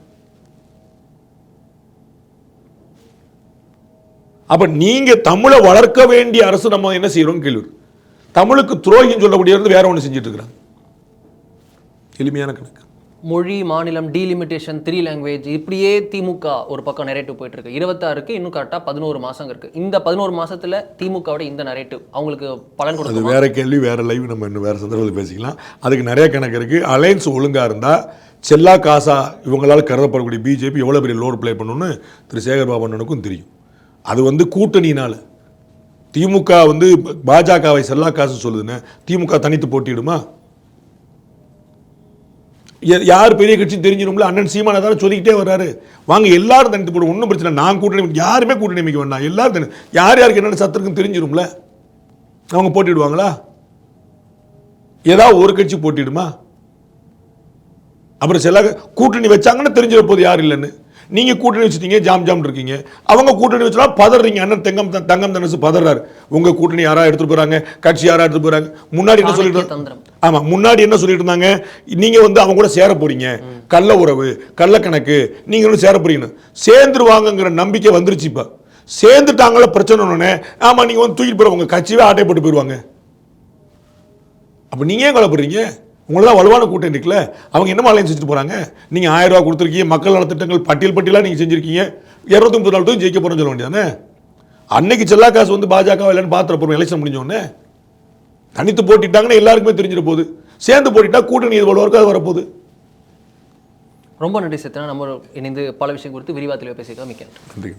அப்ப நீங்க தமிழை வளர்க்க வேண்டிய அரசு நம்ம என்ன செய்யறோம் கேள்வி. தமிழுக்கு துரோகின்னு சொல்லக்கூடியது வேற ஒன்று செஞ்சுட்டு இருக்கிறாங்க. எளிமையான கணக்கு. மொழி, மாநிலம், டீலிமிட்டேஷன், 3 லாங்குவேஜ், இப்படியே திமுக ஒரு பக்கம் நரேட்டிவ் போயிட்டு இருக்கு. 26க்கு இன்னும் கரெக்டாக 11 மாசம் இருக்கு. இந்த 11 மாசத்துல திமுகவோட இந்த நரேட்டிவ் அவங்களுக்கு பலன் கொடுக்கும். அது வேற கேள்வி, வேற லைவ், நம்ம இன்னும் வேற சந்தர்ப்பத்தில் பேசிக்கலாம். அதுக்கு நிறைய கணக்கு இருக்கு. அலையன்ஸ் ஒழுங்கா இருந்தா செல்லா காசா இவங்களால கருதப்படக்கூடிய பிஜேபி எவ்வளவு பெரிய லோடு பிளே பண்ணணும்னு திரு சேகர் பாபு அண்ணனுக்கும் தெரியும். அது வந்து கூட்டணியினால திமுக வந்து பாஜகவை செல்லா காசு சொல்லுதுன்னு திமுக தனித்து போட்டிடுமா? யார் பெரிய கட்சி தெரிஞ்சிடும்ல. அண்ணன் சீமான் தானே சொல்லிக்கிட்டே வர்றாரு, வாங்க எல்லாரும் தனித்து போடும், ஒன்றும் பிரச்சனை. நான் கூட்டணி, யாருமே கூட்டணி அமைக்க வேண்டாம், எல்லாரும் யார் யாருக்கு என்னென்ன சத்துருக்குன்னு தெரிஞ்சிடும்ல. அவங்க போட்டிடுவாங்களா? ஏதாவது ஒரு கட்சி போட்டிடுமா? அப்புறம் சில கூட்டணி வச்சாங்கன்னு தெரிஞ்சிட போது யார் இல்லைன்னு. நீங்க கூட்டணி வச்சுட்டீங்க, ஜாம் ஜாம் இருக்கீங்க. அவங்க கூட்டணி வச்சா பதறீங்க. அண்ணன் தங்கம் தனசு பதறாரு. உங்க கூட்டணி யாரா எடுத்துட்டு போறாங்க, கட்சி யாரா எடுத்துட்டு போறாங்க. முன்னாடி என்ன சொல்லிட்டு, ஆமா முன்னாடி என்ன சொல்லிட்டு இருந்தாங்க, நீங்க வந்து அவங்க கூட சேர போறீங்க, கள்ள உறவு, கள்ள கணக்கு, நீங்க சேர போறீங்க, சேர்ந்துருவாங்கங்கிற நம்பிக்கை வந்துருச்சு. இப்ப சேர்ந்துட்டாங்கள பிரச்சனை ஒண்ணு. ஆமா நீங்க வந்து தூக்கிட்டு போற உங்க கட்சியே ஆட்டை போட்டு போயிருவாங்க. அப்ப நீங்க ஏன் கவலைப்படுறீங்க? உங்களதான் வலுவான கூட்டம் இருக்குல்ல. அவங்க என்ன மாலையம் செஞ்சுட்டு போறாங்க? நீங்க 1000 ரூபாய் கொடுத்துருக்கீங்க, மக்கள் நலத்திட்டங்கள் பட்டியலா நீங்க செஞ்சிருக்கீங்க, 230 நாள் தூக்கி ஜெயிக்க போறோம்னு சொல்ல வேண்டியதானே. அன்னைக்கு செல்லா காசு வந்து பாஜக இல்லைன்னு பாத்திர போறோம். எலெக்ஷன் முடிஞ்ச உடனே தனித்து போட்டிட்டாங்கன்னு எல்லாருக்குமே தெரிஞ்சிட போகுது. சேர்ந்து போட்டிட்டா கூட்டணி இது வலுவாக அது வரப்போகுது. ரொம்ப நன்றி சேத்தனா. நம்ம இணைந்து பல விஷயம் குறித்து விரிவாக பேசிக்கலாம். மிக்க நன்றி.